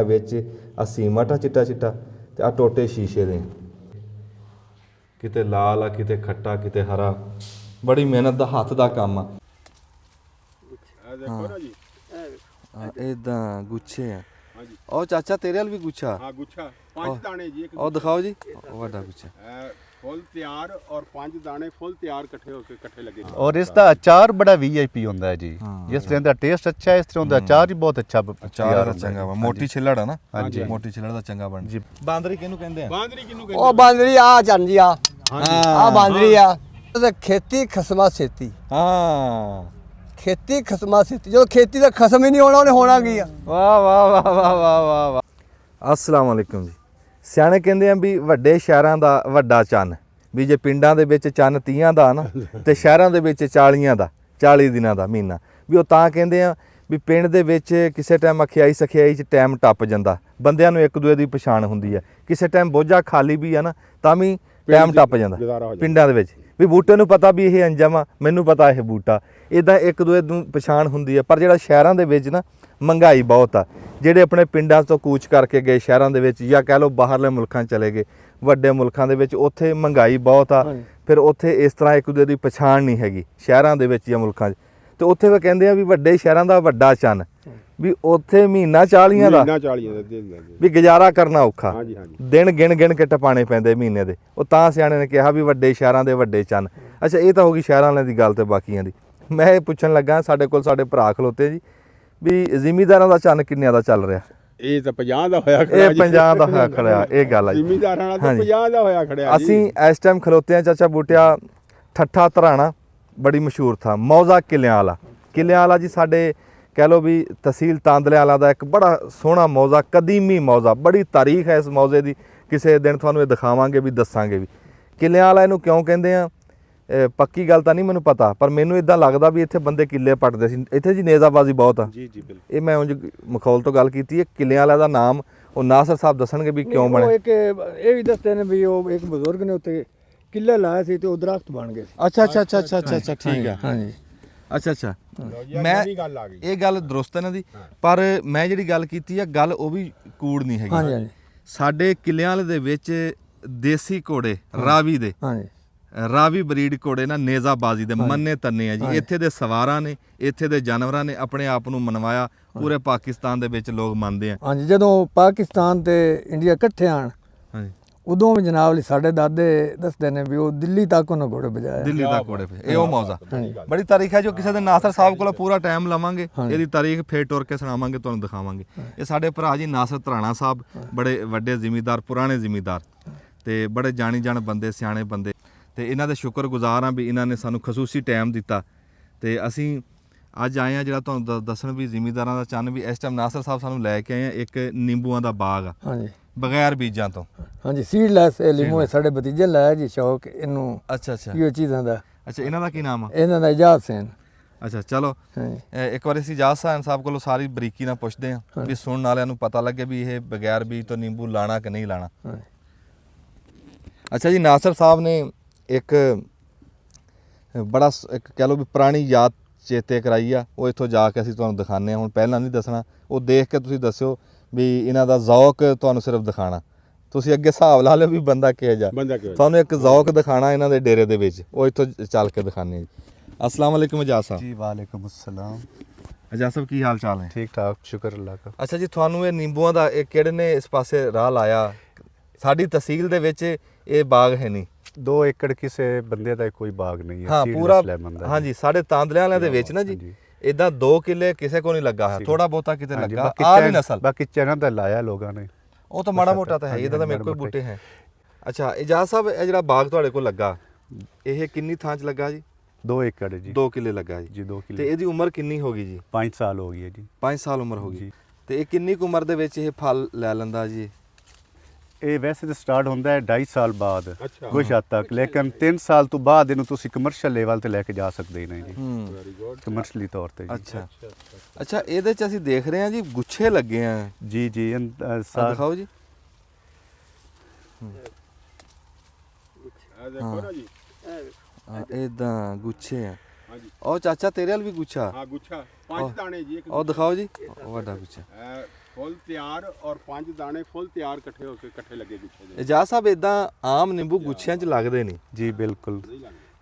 ਵਿੱਚ ਆ ਸੀਮਟ ਆ ਚਿੱਟਾ ਚਿੱਟਾ ਤੇ ਆ ਟੋਟੇ ਸ਼ੀਸ਼ੇ ਦੇ, ਕਿਤੇ ਲਾਲ ਆ ਕਿਤੇ ਖੱਟਾ ਕਿਤੇ ਹਰਾ, ਬੜੀ ਮਿਹਨਤ ਦਾ ਹੱਥ ਦਾ ਕੰਮ ਆ। ਇਦਾਂ ਗੁੱਛੇ ਆ। ਉਹ ਚਾਚਾ ਤੇਰੇ ਵਾਲ ਵੀ ਗੁੱਛਾ? ਹਾਂ ਗੁੱਛਾ 5 ਦਾਣੇ ਜੀ। ਉਹ ਦਿਖਾਓ ਜੀ, ਵੱਡਾ ਗੁੱਛਾ फुल तैयार और 5 दाने फुल तैयार इकट्ठे होकर इकट्ठे लगे। और इसका अचार बड़ा वीआईपी होता है जी। जिस तरह का टेस्ट अच्छा है इस तरह का अचार भी बहुत अच्छा ਅਚਾਰ ਚੰਗਾ ਵਾ। ਮੋਟੀ ਛਿੱਲੜ ਆ ਨਾ? ਹਾਂਜੀ ਮੋਟੀ ਛਿੱਲੜ ਦਾ ਚੰਗਾ ਬਣ ਜੀ। ਬਾਂਦਰੀ ਕਿਹਨੂੰ ਕਹਿੰਦੇ ਆ? बांदरी किनु कहते ਉਹ ਬਾਂਦਰੀ ਆ ਜਾਂਦੀ ਆ, ਆ ਬਾਂਦਰੀ ਆ। ਤੇ ਖੇਤੀ ਖਸਮਾ ਛੇਤੀ, ਹਾਂ ਖੇਤੀ ਖਸਮਾ ਛੇਤੀ। ਜਦੋਂ ਖੇਤੀ ਦਾ ਖਸਮ ਹੀ ਨਹੀਂ ਹੋਣਾ ਉਹਨੇ ਹੋਣਾ ਕੀ ਆ? ਵਾਹ ਵਾਹ ਵਾਹ ਵਾਹ ਵਾਹ ਵਾਹ ਵਾਹ। ਅਸਲਾਮ ਵਾਲੇਕੁਮ ਜੀ। ਸਿਆਣੇ ਕਹਿੰਦੇ ਆ ਵੀ ਵੱਡੇ ਸ਼ਹਿਰਾਂ ਦਾ ਵੱਡਾ ਚੰਨ, ਵੀ ਜੇ ਪਿੰਡਾਂ ਦੇ ਵਿੱਚ ਚੰਨ 30 ਦਾ ਨਾ ਤੇ ਸ਼ਹਿਰਾਂ ਦੇ ਵਿੱਚ 40 ਦਾ, 40 ਦਿਨਾਂ ਦਾ ਮਹੀਨਾ, ਵੀ ਉਹ ਤਾਂ ਕਹਿੰਦੇ ਆ ਵੀ ਪਿੰਡ ਦੇ ਵਿੱਚ ਕਿਸੇ ਟਾਈਮ ਅਖਿਆਈ ਸਖਿਆਈ 'ਚ ਟਾਈਮ ਟੱਪ ਜਾਂਦਾ, ਬੰਦਿਆਂ ਨੂੰ ਇੱਕ ਦੂਏ ਦੀ ਪਛਾਣ ਹੁੰਦੀ ਹੈ। ਕਿਸੇ ਟਾਈਮ ਬੋਝਾ ਖਾਲੀ ਵੀ ਆ ਨਾ ਤਾਂ ਵੀ ਟਾਈਮ ਟੱਪ ਜਾਂਦਾ ਪਿੰਡਾਂ ਦੇ ਵਿੱਚ, ਵੀ ਬੂਟੇ ਨੂੰ ਪਤਾ ਵੀ ਇਹ ਅੰਜਮ ਆ, ਮੈਨੂੰ ਪਤਾ ਇਹ ਬੂਟਾ, ਇੱਦਾਂ ਇੱਕ ਦੂਏ ਨੂੰ ਪਛਾਣ ਹੁੰਦੀ ਹੈ। ਪਰ ਜਿਹੜਾ ਸ਼ਹਿਰਾਂ ਦੇ ਵਿੱਚ ਨਾ ਮਹਿੰਗਾਈ ਬਹੁਤ ਆ, ਜਿਹੜੇ ਆਪਣੇ ਪਿੰਡਾਂ ਤੋਂ ਕੂਚ ਕਰਕੇ ਗਏ ਸ਼ਹਿਰਾਂ ਦੇ ਵਿੱਚ ਜਾਂ ਕਹਿ ਲਓ ਬਾਹਰਲੇ ਮੁਲਕਾਂ ਚਲੇ ਗਏ, ਵੱਡੇ ਮੁਲਕਾਂ ਦੇ ਵਿੱਚ, ਉੱਥੇ ਮਹਿੰਗਾਈ ਬਹੁਤ ਆ, ਫਿਰ ਉੱਥੇ ਇਸ ਤਰ੍ਹਾਂ ਇੱਕ ਦੂਜੇ ਦੀ ਪਛਾਣ ਨਹੀਂ ਹੈਗੀ ਸ਼ਹਿਰਾਂ ਦੇ ਵਿੱਚ ਜਾਂ ਮੁਲਕਾਂ 'ਚ। ਤੇ ਉੱਥੇ ਵੀ ਕਹਿੰਦੇ ਆ ਵੀ ਵੱਡੇ ਸ਼ਹਿਰਾਂ ਦਾ ਵੱਡਾ ਚੰਨ, ਵੀ ਉੱਥੇ ਮਹੀਨਾ 40 ਦਾ ਵੀ ਗੁਜ਼ਾਰਾ ਕਰਨਾ ਔਖਾ, ਦਿਨ ਗਿਣ ਕੇ ਟਪਾਣੇ ਪੈਂਦੇ ਮਹੀਨੇ ਦੇ। ਉਹ ਤਾਂ ਸਿਆਣੇ ਨੇ ਕਿਹਾ ਵੀ ਵੱਡੇ ਸ਼ਹਿਰਾਂ ਦੇ ਵੱਡੇ ਚੰਨ। ਅੱਛਾ ਇਹ ਤਾਂ ਹੋ ਗਈ ਸ਼ਹਿਰਾਂ ਵਾਲਿਆਂ ਦੀ ਗੱਲ ਤੇ ਬਾਕੀਆਂ ਦੀ। ਮੈਂ ਇਹ ਪੁੱਛਣ ਲੱਗਾ, ਸਾਡੇ ਕੋਲ ਸਾਡੇ ਭਰਾ ਖਲੋਤੇ ਜੀ, ਵੀ ਜ਼ਿਮੀਂਦਾਰਾਂ ਦਾ ਚੰਨ ਕਿੰਨਿਆਂ ਦਾ ਚੱਲ ਰਿਹਾ? ਇਹ ਤਾਂ 50 ਦਾ ਹੋਇਆ ਖੜਿਆ। ਇਹ 50 ਦਾ ਹੋਇਆ ਖੜਿਆ, ਇਹ ਗੱਲ ਆ ਜੀ। ਜ਼ਿਮੀਂਦਾਰਾਂ ਦਾ 50 ਦਾ ਹੋਇਆ ਖੜਿਆ ਜੀ। ਅਸੀਂ ਇਸ ਟਾਈਮ ਖਲੋਤੇ ਆ ਚਾਚਾ ਬੂਟਿਆ ਠੱਠਾ ਧਰਾਣਾ, ਬੜੀ ਮਸ਼ਹੂਰ ਥਾ, ਮੌਜ਼ਾ ਕਿਲਿਆਂ ਵਾਲਾ। ਕਿਲਿਆਂ ਵਾਲਾ ਜੀ ਸਾਡੇ ਕਹਿ ਲਓ ਵੀ ਤਹਿਸੀਲ ਤਾਂਦਲਿਆਂ ਵਾਲਾ ਦਾ ਇੱਕ ਬੜਾ ਸੋਹਣਾ ਮੌਜ਼ਾ, ਕਦੀਮੀ ਮੌਜ਼ਾ, ਬੜੀ ਤਾਰੀਖ ਹੈ ਇਸ ਮੌਜ਼ੇ ਦੀ। ਕਿਸੇ ਦਿਨ ਤੁਹਾਨੂੰ ਇਹ ਦਿਖਾਵਾਂਗੇ ਵੀ, ਦੱਸਾਂਗੇ ਵੀ। ਕਿਲਿਆਂ ਵਾਲਾ ਇਹਨੂੰ ਕਿਉਂ ਕਹਿੰਦੇ ਆ, ਪੱਕੀ ਗੱਲ ਤਾਂ ਨਹੀਂ ਮੈਨੂੰ ਪਤਾ, ਪਰ ਮੈਨੂੰ ਇਦਾਂ ਲੱਗਦਾ ਵੀ ਇੱਥੇ ਬੰਦੇ ਕਿੱਲੇ ਪੱਟਦੇ ਸੀ। ਇੱਥੇ ਜੀ ਨੇਜ਼ਾਬਾਜ਼ੀ ਬਹੁਤ ਆ। ਜੀ ਜੀ ਬਿਲਕੁਲ। ਇਹ ਮੈਂ ਉਂਝ ਮਖੌਲ ਤੋਂ ਗੱਲ ਕੀਤੀ ਹੈ। ਕਿਲਿਆਂ ਵਾਲਾ ਦਾ ਨਾਮ ਉਹ ਨਾਸਰ ਸਾਹਿਬ ਦੱਸਣਗੇ ਵੀ ਕਿਉਂ ਬਣਿਆ। ਇੱਕ ਇਹ ਵੀ ਦੱਸਦੇ ਨੇ ਵੀ ਉਹ ਇੱਕ ਬਜ਼ੁਰਗ ਨੇ ਉੱਤੇ ਕਿੱਲਾ ਲਾਇਆ ਸੀ ਤੇ ਉਹ ਦਰਖਤ ਬਣ ਗਏ ਸੀ। ਅੱਛਾ ਅੱਛਾ ਅੱਛਾ ਅੱਛਾ ਅੱਛਾ ਅੱਛਾ ਠੀਕ ਆ। ਹਾਂਜੀ ਅੱਛਾ ਅੱਛਾ ਮੈਂ ਇਹ ਗੱਲ ਦਰੁਸਤ ਹੈ ਇਹਨਾਂ ਦੀ, ਪਰ ਮੈਂ ਜਿਹੜੀ ਗੱਲ ਕੀਤੀ ਆ ਗੱਲ ਉਹ ਵੀ ਕੂੜ ਨਹੀਂ ਹੈਗੀ। ਹਾਂਜੀ ਹਾਂਜੀ ਸਾਡੇ ਕਿਲਿਆਂ ਵਾਲੇ ਦੇ ਵਿੱਚ ਦੇਸੀ ਘੋੜੇ ਰਾਵੀ ਦੇ, ਹਾਂਜੀ ਰਾਵੀ ਬਰੀਡ ਘੋੜੇ ਨਾ ਨੇਜ਼ਾਬਾਜ਼ੀ ਦੇ ਮੰਨੇ ਤੰਨੇ ਆ ਜੀ। ਇੱਥੇ ਦੇ ਸਵਾਰਾਂ ਨੇ, ਇੱਥੇ ਦੇ ਜਾਨਵਰਾਂ ਨੇ ਆਪਣੇ ਆਪ ਨੂੰ ਮਨਵਾਇਆ। ਪੂਰੇ ਪਾਕਿਸਤਾਨ ਦੇ ਵਿੱਚ ਲੋਕ ਮੰਨਦੇ ਆ। ਹਾਂਜੀ ਜਦੋਂ ਪਾਕਿਸਤਾਨ ਤੇ ਇੰਡੀਆ ਇਕੱਠੇ ਆਣ, ਹਾਂਜੀ ਉਦੋਂ ਵੀ ਜਨਾਬ ਲਈ ਸਾਡੇ ਦਾਦੇ ਦੱਸਦੇ ਨੇ ਵੀ ਉਹ ਦਿੱਲੀ ਤੱਕ ਉਹਨੇ ਘੋੜੇ ਵਜਾਇਆ। ਦਿੱਲੀ ਤੱਕ ਘੋੜੇ ਪਏ, ਇਹ ਉਹ ਮੌਜ਼ਾ ਬੜੀ ਤਾਰੀਖ ਹੈ। ਜੋ ਕਿਸੇ ਦੇ ਨਾਸਰ ਸਾਹਿਬ ਕੋਲ ਪੂਰਾ ਟਾਈਮ ਲਵਾਂਗੇ, ਇਹਦੀ ਤਾਰੀਖ ਫੇਰ ਟੁਰ ਕੇ ਸੁਣਾਵਾਂਗੇ, ਤੁਹਾਨੂੰ ਦਿਖਾਵਾਂਗੇ। ਇਹ ਸਾਡੇ ਭਰਾ ਜੀ ਨਾਸਰ ਧਰਾਣਾ ਸਾਹਿਬ, ਬੜੇ ਵੱਡੇ ਜ਼ਿਮੀਂਦਾਰ, ਪੁਰਾਣੇ ਜ਼ਿਮੀਂਦਾਰ ਤੇ ਬੜੇ ਜਾਣੀ ਜਾਣ ਬੰਦੇ, ਸਿਆਣੇ ਬੰਦੇ, ਤੇ ਇਹਨਾਂ ਦੇ ਸ਼ੁਕਰਗੁਜ਼ਾਰ ਹਾਂ ਵੀ ਇਹਨਾਂ ਨੇ ਸਾਨੂੰ ਖਸੂਸੀ ਟਾਈਮ ਦਿੱਤਾ। ਤੇ ਅਸੀਂ ਅੱਜ ਆਏ ਆ ਜਿਹੜਾ ਤੁਹਾਨੂੰ ਦੱਸਣ ਵੀ ਜ਼ਿਮੀਂਦਾਰਾਂ ਦਾ ਚੰਨ ਵੀ ਇਸ ਟਾਈਮ ਨਾਸਰ ਸਾਹਿਬ ਸਾਨੂੰ ਲੈ ਕੇ ਆਏ ਆ। ਇੱਕ ਨਿੰਬੂਆਂ ਦਾ ਬਾਗ ਆ, ਹਾਂਜੀ, ਬਗੈਰ ਬੀਜਾਂ ਤੋਂ। ਹਾਂਜੀ ਸੀਡਲੈਸ ਲਿਮੋ ਸਾਡੇ ਭਤੀਜੇ ਲਾਇਆ ਜੀ ਸ਼ੌਕ ਇਹਨੂੰ। ਅੱਛਾ ਅੱਛਾ ਇਹ ਚੀਜ਼ਾਂ ਦਾ। ਅੱਛਾ ਇਹਨਾਂ ਦਾ ਕੀ ਨਾਮ ਆ? ਇਹਨਾਂ ਦਾ ਇਜਾਜ਼ ਸੈਨ। ਅੱਛਾ ਚਲੋ ਇੱਕ ਵਾਰੀ ਅਸੀਂ ਇਜਾਜ਼ ਸੈਨ ਸਾਹਿਬ ਕੋਲੋਂ ਸਾਰੀ ਬਰੀਕੀ ਨਾਲ ਪੁੱਛਦੇ ਹਾਂ ਵੀ ਸੁਣਨ ਵਾਲਿਆਂ ਨੂੰ ਪਤਾ ਲੱਗੇ ਵੀ ਇਹ ਬਗੈਰ ਬੀਜ ਤੋਂ ਨਿੰਬੂ ਲਾਣਾ ਕਿ ਨਹੀਂ ਲਾਣਾ। ਅੱਛਾ ਜੀ ਨਾਸਰ ਸਾਹਿਬ ਨੇ ਇੱਕ ਬੜਾ ਇੱਕ ਕਹਿ ਲਓ ਵੀ ਪੁਰਾਣੀ ਯਾਦ ਚੇਤੇ ਕਰਾਈ ਆ, ਉਹ ਇੱਥੋਂ ਜਾ ਕੇ ਅਸੀਂ ਤੁਹਾਨੂੰ ਦਿਖਾਉਂਦੇ ਹਾਂ। ਹੁਣ ਪਹਿਲਾਂ ਨਹੀਂ ਦੱਸਣਾ, ਉਹ ਦੇਖ ਕੇ ਤੁਸੀਂ ਦੱਸਿਓ ਵੀ ਇਹਨਾਂ ਦਾ ਜ਼ੌਕ ਤੁਹਾਨੂੰ ਸਿਰਫ ਦਿਖਾਣਾ। ਤੁਸੀਂ ਅੱਗੇ ਹਿਸਾਬ ਲਾ ਲਿਓ ਵੀ ਬੰਦਾ ਕਿਹੋ ਜਿਹਾ। ਤੁਹਾਨੂੰ ਇੱਕ ਜ਼ੌਕ ਦਿਖਾਣਾ ਇਹਨਾਂ ਦੇ ਡੇਰੇ ਦੇ ਵਿੱਚ, ਉਹ ਇੱਥੋਂ ਚੱਲ ਕੇ ਦਿਖਾਉਂਦੇ ਜੀ। अस्सलाम वालेकुम अजाज साहब। जी वालेकुम अस्सलाम। अजाज साहब की हाल चाल है? ठीक ठाक शुक्र अल्लाह का। अच्छा जी ਤੁਹਾਨੂੰ ਇਹ ਨਿੰਬੂਆਂ ਦਾ ਇਹ ਕਿਹੜੇ ਨੇ ਇਸ ਪਾਸੇ ਰਾਹ ਲਾਇਆ? ਸਾਡੀ ਤਹਿਸੀਲ ਦੇ ਵਿੱਚ ਇਹ ਬਾਗ ਹੈ ਨਹੀਂ। 2 ਏਕੜ ਕਿਸੇ ਬੰਦੇ ਦਾ ਕੋਈ ਬਾਗ ਨਹੀਂ ਹੈ। ਹਾਂ ਪੂਰਾ, ਹਾਂਜੀ ਸਾਡੇ ਤਾਂਦਲਿਆਂ ਵਾਲਿਆਂ ਦੇ ਵਿੱਚ ਨਾ ਜੀ ਇਦਾਂ 2 ਕਿੱਲੇ ਕਿਸੇ ਕੋ ਨਹੀਂ ਲੱਗਾ ਹੈ, ਥੋੜਾ ਬਹੁਤਾ ਕਿਤੇ ਲੱਗਾ ਆ ਵੀ ਨਸਲ। ਬਾਕੀ ਚੈਨਾ ਦਾ ਲਾਇਆ ਲੋਕਾਂ ਨੇ, ਉਹ ਤਾਂ ਮਾੜਾ ਮੋਟਾ ਤਾਂ ਹੈ, ਇਹਦਾ ਤਾਂ ਮੇਰੇ ਕੋਲ ਬੂਟੇ ਹੈ। ਅੱਛਾ ਇਜਾਜ਼ ਸਾਹਿਬ ਇਹ ਜਿਹੜਾ ਬਾਗ ਤੁਹਾਡੇ ਕੋਲ ਲੱਗਾ ਇਹ ਕਿੰਨੀ ਥਾਂ 'ਚ ਲੱਗਾ ਜੀ? 2 ਏਕੜ ਜੀ। 2 ਕਿੱਲੇ ਲੱਗਾ ਜੀ। 2 ਕਿੱਲੇ। ਤੇ ਇਹਦੀ ਉਮਰ ਕਿੰਨੀ ਹੋ ਗਈ ਜੀ? 5 ਸਾਲ ਹੋ ਗਈ ਹੈ ਜੀ। 5 ਸਾਲ ਉਮਰ ਹੋ ਗਈ। ਤੇ ਇਹ ਕਿੰਨੀ ਕੁ ਉਮਰ ਦੇ ਵਿੱਚ ਇਹ ਫਲ ਲੈ ਲੈਂਦਾ ਜੀ? ਇਹ ਵੈਸੇ ਤਾਂ ਸਟਾਰਟ ਹੁੰਦਾ ਹੈ 2.5 ਸਾਲ ਬਾਅਦ ਕੁਝ ਹੱਦ ਤੱਕ, ਲੇਕਿਨ 3 ਸਾਲ ਤੋਂ ਬਾਅਦ ਇਹਨੂੰ ਤੁਸੀਂ ਕਮਰਸ਼ੀਅਲ ਲੈਵਲ ਤੇ ਲੈ ਕੇ ਜਾ ਸਕਦੇ ਨੇ ਜੀ, ਕਮਰਸ਼ੀਅਲੀ ਤੌਰ ਤੇ ਜੀ। ਅੱਛਾ ਅੱਛਾ ਇਹਦੇ 'ਚ ਅਸੀਂ ਦੇਖ ਰਹੇ ਹਾਂ ਜੀ ਗੁੱਛੇ ਲੱਗੇ ਆ। ਜੀ ਜੀ ਦਿਖਾਓ ਜੀ। ਇਦਾਂ ਗੁੱਛੇ ਆ। ਉਹ ਚਾਚਾ ਤੇਰੇ ਵਾਲ ਵੀ ਗੁੱਛਾ? ਹਾਂ ਗੁੱਛਾ 5 ਦਾਣੇ ਜੀ। ਉਹ ਦਿਖਾਓ ਜੀ, ਉਹ ਵੱਡਾ ਗੁੱਛਾ। ਫੁੱਲ ਤਿਆਰ ਔਰ 5 ਦਾਣੇ ਫੁੱਲ ਤਿਆਰ ਇਕੱਠੇ ਹੋ ਕੇ ਇਕੱਠੇ ਲੱਗੇ ਗੁੱਛੇ ਦੇ ਇਜਾਜ਼ ਸਾਹਿਬ ਇਦਾਂ ਆਮ ਨਿੰਬੂ ਗੁੱਛਿਆਂ 'ਚ ਲੱਗਦੇ ਨਹੀਂ। ਜੀ ਬਿਲਕੁਲ,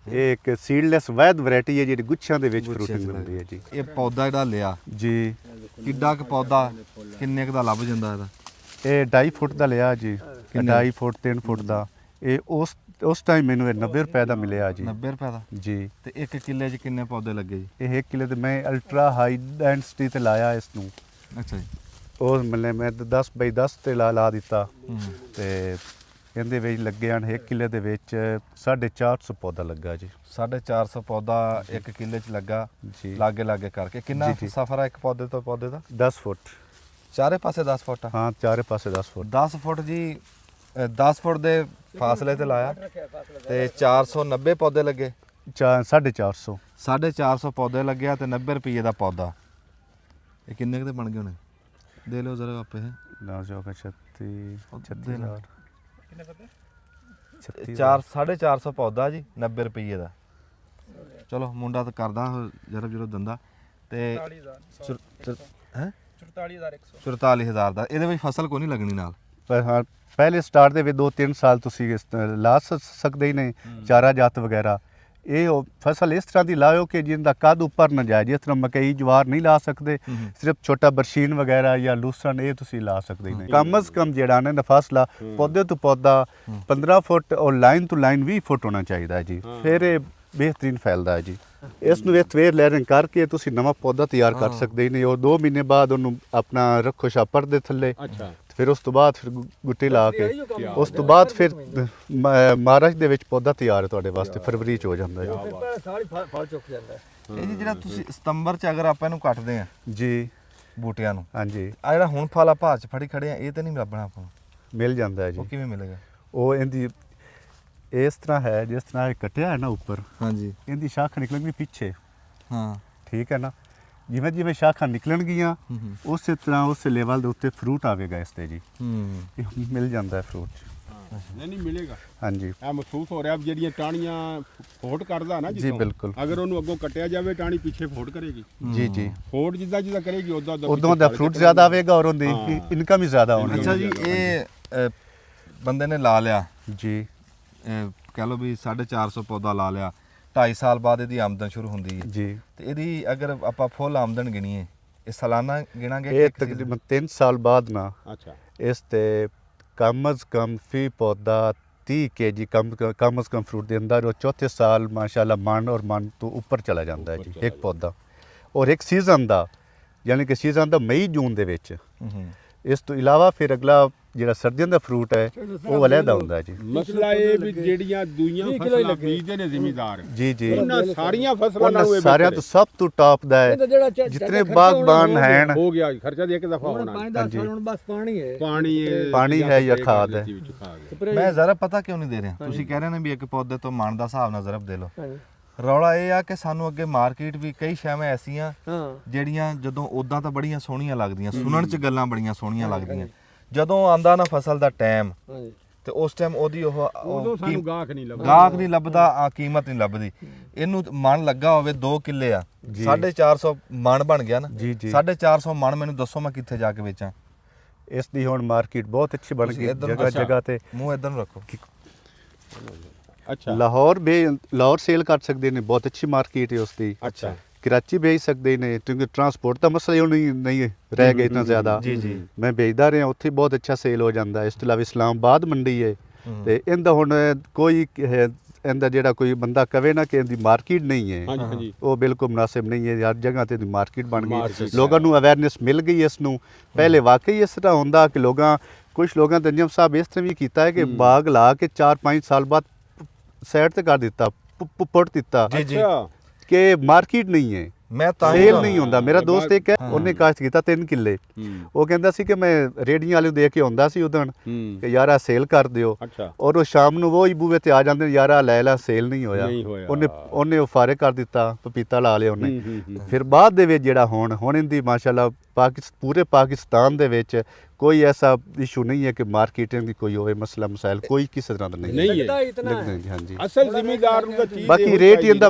ਇਹ ਇੱਕ ਸੀਡਲੈਸ ਵੈਦ ਵੈਰਾਈਟੀ ਹੈ ਜਿਹੜੀ ਗੁੱਛਿਆਂ ਦੇ ਵਿੱਚ ਫਰੂਟਿੰਗ ਹੁੰਦੀ ਹੈ ਜੀ। ਇਹ ਪੌਦਾ ਜਿਹੜਾ ਲਿਆ ਜੀ ਕਿੱਡਾ ਕੁ ਪੌਦਾ ਕਿੰਨੇ ਕੁ ਦਾ ਲੱਭ ਜਾਂਦਾ ਇਹਦਾ? ਇਹ 2.5 ਫੁੱਟ ਦਾ ਲਿਆ ਜੀ, 2.5 ਫੁੱਟ 3 ਫੁੱਟ ਦਾ। ਇਹ ਉਸ ਟਾਈਮ ਮੈਨੂੰ ਇਹ 90 ਰੁਪਏ ਦਾ ਮਿਲਿਆ ਜੀ। 90 ਰੁਪਏ ਦਾ? ਜੀ। ਤੇ 1 ਕਿੱਲੇ 'ਚ ਕਿੰਨੇ ਪੌਦੇ ਲੱਗੇ ਜੀ? ਇਹ 1 ਕਿੱਲੇ ਤੇ ਮੈਂ ਅਲਟਰਾ ਹਾਈ ਡੈਂਸਿਟੀ ਤੇ ਲਾਇਆ ਇਸ ਨੂੰ। ਅੱਛਾ ਜੀ। ਉਹ ਮਤਲਬ ਮੈਂ 10 ਬਾਈ 10 ਤੇ ਲਾ ਦਿੱਤਾ ਤੇ ਇਹਦੇ ਵਿੱਚ ਲੱਗੇ ਹਨ 1 ਕਿੱਲੇ ਦੇ ਵਿੱਚ 450 ਪੌਦਾ ਲੱਗਾ ਜੀ। 450 ਪੌਦਾ 1 ਕਿੱਲੇ 'ਚ ਲੱਗਾ ਜੀ। ਲਾਗੇ ਕਰਕੇ। ਕਿੰਨਾ ਜੀ। ਸਫ਼ਰ ਆ ਇੱਕ ਪੌਦੇ ਤੋਂ ਪੌਦੇ ਦਾ? 10 ਫੁੱਟ। ਚਾਰੇ ਪਾਸੇ 10 ਫੁੱਟ ਆ? ਹਾਂ, ਚਾਰੇ ਪਾਸੇ 10 ਫੁੱਟ। 10 ਫੁੱਟ ਜੀ, 10 ਫੁੱਟ ਦੇ ਫਾਸਲੇ ਤੇ ਲਾਇਆ ਤੇ 490 ਪੌਦੇ ਲੱਗੇ। 450 450 ਪੌਦੇ ਲੱਗਿਆ ਤੇ 90 ਰੁਪਏ ਦਾ ਪੌਦਾ। ਇਹ ਕਿੰਨੇ ਕੁ ਦੇ ਬਣ ਗਏ ਹੋਣੇ? ਦੇ ਲਓ ਜ਼ਰਾ ਆਪੇ। 36 450 ਪੌਦਾ ਜੀ 90 ਰੁਪਏ ਦਾ। ਚਲੋ ਮੁੰਡਾ ਤਾਂ ਕਰਦਾ ਜਰਬ ਦੰਦਾ ਤੇ 44000 ਦਾ। ਇਹਦੇ ਵਿੱਚ ਫਸਲ ਕੋਈ ਨਹੀਂ ਲੱਗਣੀ ਨਾਲ? ਪਰ ਹਾਂ, ਪਹਿਲੇ ਸਟਾਰਟ ਦੇ ਵਿੱਚ 2-3 ਸਾਲ ਤੁਸੀਂ ਲਾ ਸਕਦੇ ਹੀ ਨੇ ਚਾਰਾ ਜਾਤ ਵਗੈਰਾ। ਇਹ ਫਸਲ ਇਸ ਤਰ੍ਹਾਂ ਦੀ ਲਾਓ ਕਿ ਜਿੰਦਾ ਕੱਦ ਉੱਪਰ ਨਾ ਜਾਏ। ਜਿਸ ਤਰ੍ਹਾਂ ਮਕਈ ਜਵਾਰ ਨਹੀਂ ਲਾ ਸਕਦੇ, ਸਿਰਫ ਛੋਟਾ ਬਰਸ਼ੀਨ ਵਗੈਰਾ ਜਾਂ ਲੂਸਣ ਇਹ ਤੁਸੀਂ ਲਾ ਸਕਦੇ ਨੇ। ਕਮ ਅਜ਼ ਕਮ ਜਿਹੜਾ ਨਾ ਫਾਸਲਾ ਪੌਦੇ ਤੋਂ ਪੌਦਾ 15 ਫੁੱਟ ਔਰ ਲਾਈਨ ਤੋਂ ਲਾਈਨ 20 ਫੁੱਟ ਹੋਣਾ ਚਾਹੀਦਾ ਜੀ। ਫਿਰ ਇਹ ਬਿਹਤਰੀਨ ਫੈਲਦਾ ਹੈ ਜੀ। ਇਸ ਨੂੰ ਵੇਰ ਲੈਰਿੰਗ ਕਰਕੇ ਤੁਸੀਂ ਨਵਾਂ ਪੌਦਾ ਤਿਆਰ ਕਰ ਸਕਦੇ ਨੇ। ਔਰ 2 ਮਹੀਨੇ ਬਾਅਦ ਉਹਨੂੰ ਆਪਣਾ ਰੱਖੋ ਛਾਪਰ ਦੇ ਥੱਲੇ। ਅੱਛਾ। ਫਿਰ ਉਸ ਤੋਂ ਬਾਅਦ ਫਿਰ ਗੁੱਟੇ ਲਾ ਕੇ ਉਸ ਤੋਂ ਬਾਅਦ ਫਿਰ ਮਾਰਚ ਦੇ ਵਿੱਚ ਪੌਦਾ ਤਿਆਰ ਹੈ ਤੁਹਾਡੇ ਵਾਸਤੇ। ਫਰਵਰੀ ਚ ਹੋ ਜਾਂਦਾ ਹੈ ਸਾਰੀ ਫਲ ਚੁੱਕ ਜਾਂਦਾ ਹੈ। ਇਹ ਜੀ ਜਿਹੜਾ ਤੁਸੀਂ ਸਤੰਬਰ 'ਚ ਅਗਰ ਆਪਾਂ ਇਹਨੂੰ ਕੱਟਦੇ ਆ ਜੀ। ਬੂਟਿਆਂ ਨੂੰ, ਹਾਂਜੀ। ਆ ਜਿਹੜਾ ਹੁਣ ਫਲ ਆਪਾਂ ਹੱਥ 'ਚ ਫੜੀ ਖੜੇ ਆ ਇਹ ਤਾਂ ਨਹੀਂ ਲੱਭਣਾ ਆਪਾਂ ਨੂੰ? ਮਿਲ ਜਾਂਦਾ ਹੈ ਉਹ ਜੀ। ਕਿਵੇਂ ਮਿਲੇਗਾ? ਉਹ ਇਹਦੀ ਇਸ ਤਰ੍ਹਾਂ ਹੈ ਜਿਸ ਤਰ੍ਹਾਂ ਇਹ ਕੱਟਿਆ ਹੈ ਨਾ ਉੱਪਰ, ਹਾਂਜੀ। ਇਹਦੀ ਸ਼ਾਖਾ ਨਿਕਲਣਗੀ ਪਿੱਛੇ। ਹਾਂ, ਠੀਕ ਹੈ ਨਾ। ਜਿਵੇਂ ਜਿਵੇਂ ਸ਼ਾਖਾਂ ਨਿਕਲਣਗੀਆਂ ਉਸੇ ਤਰ੍ਹਾਂ ਉਸੇ ਲੈਵਲ ਦੇ ਉੱਤੇ ਫਰੂਟ ਆਵੇਗਾ ਇਸ ਤੇ ਜੀ। ਇਹ ਮਿਲ ਜਾਂਦਾ ਹੈ ਫਰੂਟ। ਨਹੀਂ ਮਿਲੇਗਾ। ਹਾਂਜੀ। ਇਹ ਮਹਿਸੂਸ ਹੋ ਰਿਹਾ ਵੀ ਜਿਹੜੀਆਂ ਟਾਹਣੀਆਂ ਫੋਟ ਕਰਦਾ ਨਾ ਜੀ ਬਿਲਕੁਲ। ਅਗਰ ਉਹਨੂੰ ਅੱਗੋਂ ਕੱਟਿਆ ਜਾਵੇ ਟਾਹਣੀ ਪਿੱਛੇ ਫੋਟ ਕਰੇਗੀ। ਜੀ ਜੀ। ਫੋਟ ਜਿੱਦਾਂ ਕਰੇਗੀ ਉਦੋਂ ਦਾ ਫਰੂਟ ਜ਼ਿਆਦਾ ਆਵੇਗਾ ਔਰ ਉਹਦੀ ਇਨਕਮ ਵੀ ਜ਼ਿਆਦਾ ਹੋਣੀ। ਅੱਛਾ ਜੀ। ਇਹ ਬੰਦੇ ਨੇ ਲਾ ਲਿਆ ਜੀ। ਕਹ ਲਓ ਵੀ 450 ਪੌਦਾ ਲਾ ਲਿਆ, 2.5 ਸਾਲ ਬਾਅਦ ਇਹਦੀ ਆਮਦਨ ਸ਼ੁਰੂ ਹੁੰਦੀ ਹੈ ਜੀ। ਤੇ ਇਹਦੀ ਅਗਰ ਆਪਾਂ ਫੁੱਲ ਆਮਦਨ ਗਿਣੀਏ, ਇਹ ਸਾਲਾਨਾ ਗਿਣਾਂਗੇ ਇਹ ਤਕਰੀਬਨ 3 ਸਾਲ ਬਾਅਦ ਨਾ ਅੱਛਾ ਇਸ ਤੇ ਕਮ ਅਜ਼ ਕਮ ਫੀ ਪੌਦਾ 30 kg ਕਮ ਅਜ਼ ਕਮ ਫਰੂਟ ਦੇ ਅੰਦਰ ਉਹ ਚੌਥੇ ਸਾਲ ਮਾਸ਼ਾਅੱਲਾ ਮਨ ਔਰ ਮਨ ਤੋਂ ਉੱਪਰ ਚਲਾ ਜਾਂਦਾ ਹੈ ਜੀ ਇੱਕ ਪੌਦਾ। ਔਰ ਇੱਕ ਸੀਜ਼ਨ ਦਾ, ਯਾਨੀ ਕਿ ਸੀਜ਼ਨ ਦਾ ਮਈ ਜੂਨ ਦੇ ਵਿੱਚ। ਇਸ ਤੋਂ ਇਲਾਵਾ ਫਿਰ ਅਗਲਾ ਜਿਹੜਾ ਸਰਦੀਆਂ ਦਾ ਫਰੂਟ ਹੈ ਉਹ ਅਲੱਗਾ ਹੁੰਦਾ ਜੀ। ਮਸਲਾ ਇਹ ਵੀ ਜਿਹੜੀਆਂ ਦੂਈਆਂ ਫਸਲਾਂ ਬੀਜਦੇ ਨੇ ਜ਼ਿਮੀਂਦਾਰ ਜੀ ਜੀ, ਉਹਨਾਂ ਸਾਰੀਆਂ ਫਸਲਾਂ ਉਹਨਾਂ ਨਾਲੋਂ ਇਹ ਸਾਰਿਆਂ ਤੋਂ ਸਭ ਤੋਂ ਟਾਪ ਦਾ ਹੈ। ਜਿਤਨੇ ਬਾਗਬਾਨ ਹਨ ਹੋ ਗਿਆ ਖਰਚਾ ਦੇ ਇੱਕ ਦਫਾ ਹੋਣਾ। 5-10 ਸਾਲ ਹੁਣ ਬਸ ਪਾਣੀ ਹੈ। ਪਾਣੀ ਹੈ ਜਾਂ ਖਾਦ ਹੈ। ਮੈਂ ਜ਼ਰਾ ਪਤਾ ਕਿਉਂ ਨਹੀਂ ਦੇ ਰਿਹਾ? ਤੁਸੀਂ ਕਹਿ ਰਹੇ ਨੇ ਵੀ ਇੱਕ ਪੌਦੇ ਤੋਂ ਮਣ ਦਾ ਹਿਸਾਬ ਨਾਲ ਜ਼ਰਬ ਦੇ ਲਓ। ਰੌਲਾ ਇਹ ਆ ਕਿ ਸਾਨੂੰ ਅੱਗੇ ਮਾਰਕੀਟ ਵੀ ਕਈ ਸ਼ੈਵਾਂ ਐਸੀਆਂ ਜਿਹੜੀਆਂ ਜਦੋਂ ਉਦਾਂ ਤਾਂ ਬੜੀਆਂ ਸੋਹਣੀਆਂ ਲੱਗਦੀਆਂ, ਸੁਣਨ 'ਚ ਗੱਲਾਂ ਬੜੀਆਂ ਸੋਹਣੀਆਂ ਲੱਗਦੀਆਂ, ਜਦੋਂ ਆਂਦਾ ਨਾ ਫਸਲ ਦਾ ਟਾਈਮ ਤੇ ਉਸ ਟਾਈਮ ਉਹਦੀ ਸਾਨੂੰ ਗਾਹਕ ਨਹੀਂ ਲੱਭਦਾ, ਗਾਹਕ ਨਹੀਂ ਲੱਭਦਾ, ਕੀਮਤ ਨਹੀਂ ਲੱਭਦੀ। ਇਹਨੂੰ ਮਣ ਲੱਗਾ ਹੋਵੇ 2 ਕਿੱਲੇ ਆ, 450 ਮਣ ਬਣ ਗਿਆ ਨਾ। 450 ਮਣ ਮੈਨੂੰ ਦੱਸੋ ਮੈਂ ਕਿੱਥੇ ਜਾ ਕੇ ਵੇਚਾਂ? ਇਸ ਦੀ ਹੁਣ ਮਾਰਕੀਟ ਬਹੁਤ ਅੱਛੀ ਬਣ ਗਈ ਜਗ੍ਹਾ ਜਗ੍ਹਾ ਤੇ। ਮੂੰਹ ਇਧਰ ਨੂੰ ਰੱਖੋ। ਅੱਛਾ। ਲਾਹੌਰ ਸੇਲ ਕਰ ਸਕਦੇ ਨੇ, ਬਹੁਤ ਅੱਛੀ ਮਾਰਕੀਟ ਹੈ ਉਸ ਦੀ। ਅੱਛਾ। कराची भेज सकते हैं क्योंकि ट्रांसपोर्ट का मसला नहीं रह गया इतना ज़्यादा। जी जी। मैं भेजदा रहा उत्थे बहुत अच्छा सेल हो जाता है। इस तो इलावा इस्लामाबाद मंडी है तो इनका हुण कोई इनका जिहड़ा कोई बंदा कहे ना कि इनकी मार्केट नहीं है, वो बिल्कुल मुनासिब नहीं है। हर जगह तो मार्केट बन गई, लोगों को अवेयरनेस मिल गई इसनूं। पहले वाकई इस तरह होंदा कि लोगों कुछ लोगों ने अंजम साहब इस तरह भी किया है कि बाग ला के 4-5 साल बाद साइड ते कर दिता, पुट दिता कि मार्केट नहीं है, सेल नहीं होंदा। मेरा दोस्त एक है, उन्हें काश्त किया 3 किले। वो कहता सी कि मैं रेहड़ियां वाले दे के आंदा सी उदण कि यार आ सेल कर दियो, और वो शाम ਨੂੰ वो ही बूहे ते आ जांदे यार आ ਲੈ सेल नहीं होया। ਉਹਨੇ ਉਹ ਫਾਰੇ ਕਰ ਦਿੱਤਾ, ਪਪੀਤਾ ਲਾ ਲਿਆ ਉਹਨੇ। ਫਿਰ ਬਾਅਦ ਦੇ ਵਿੱਚ ਜਿਹੜਾ ਹੁਣ ਇੰਦੀ ਮਾਸ਼ਾਅੱਲਾ ਪੂਰੇ ਪਾਕਿਸਤਾਨ ਦੇ ਵਿੱਚ कोई ऐसा इशू नहीं है कि मार्केटिंग की कोई होवे मसला मसाइल कोई किसी तरह का नहीं है। हाँ जी, असल जिम्मेदार बाकी रेट इंदा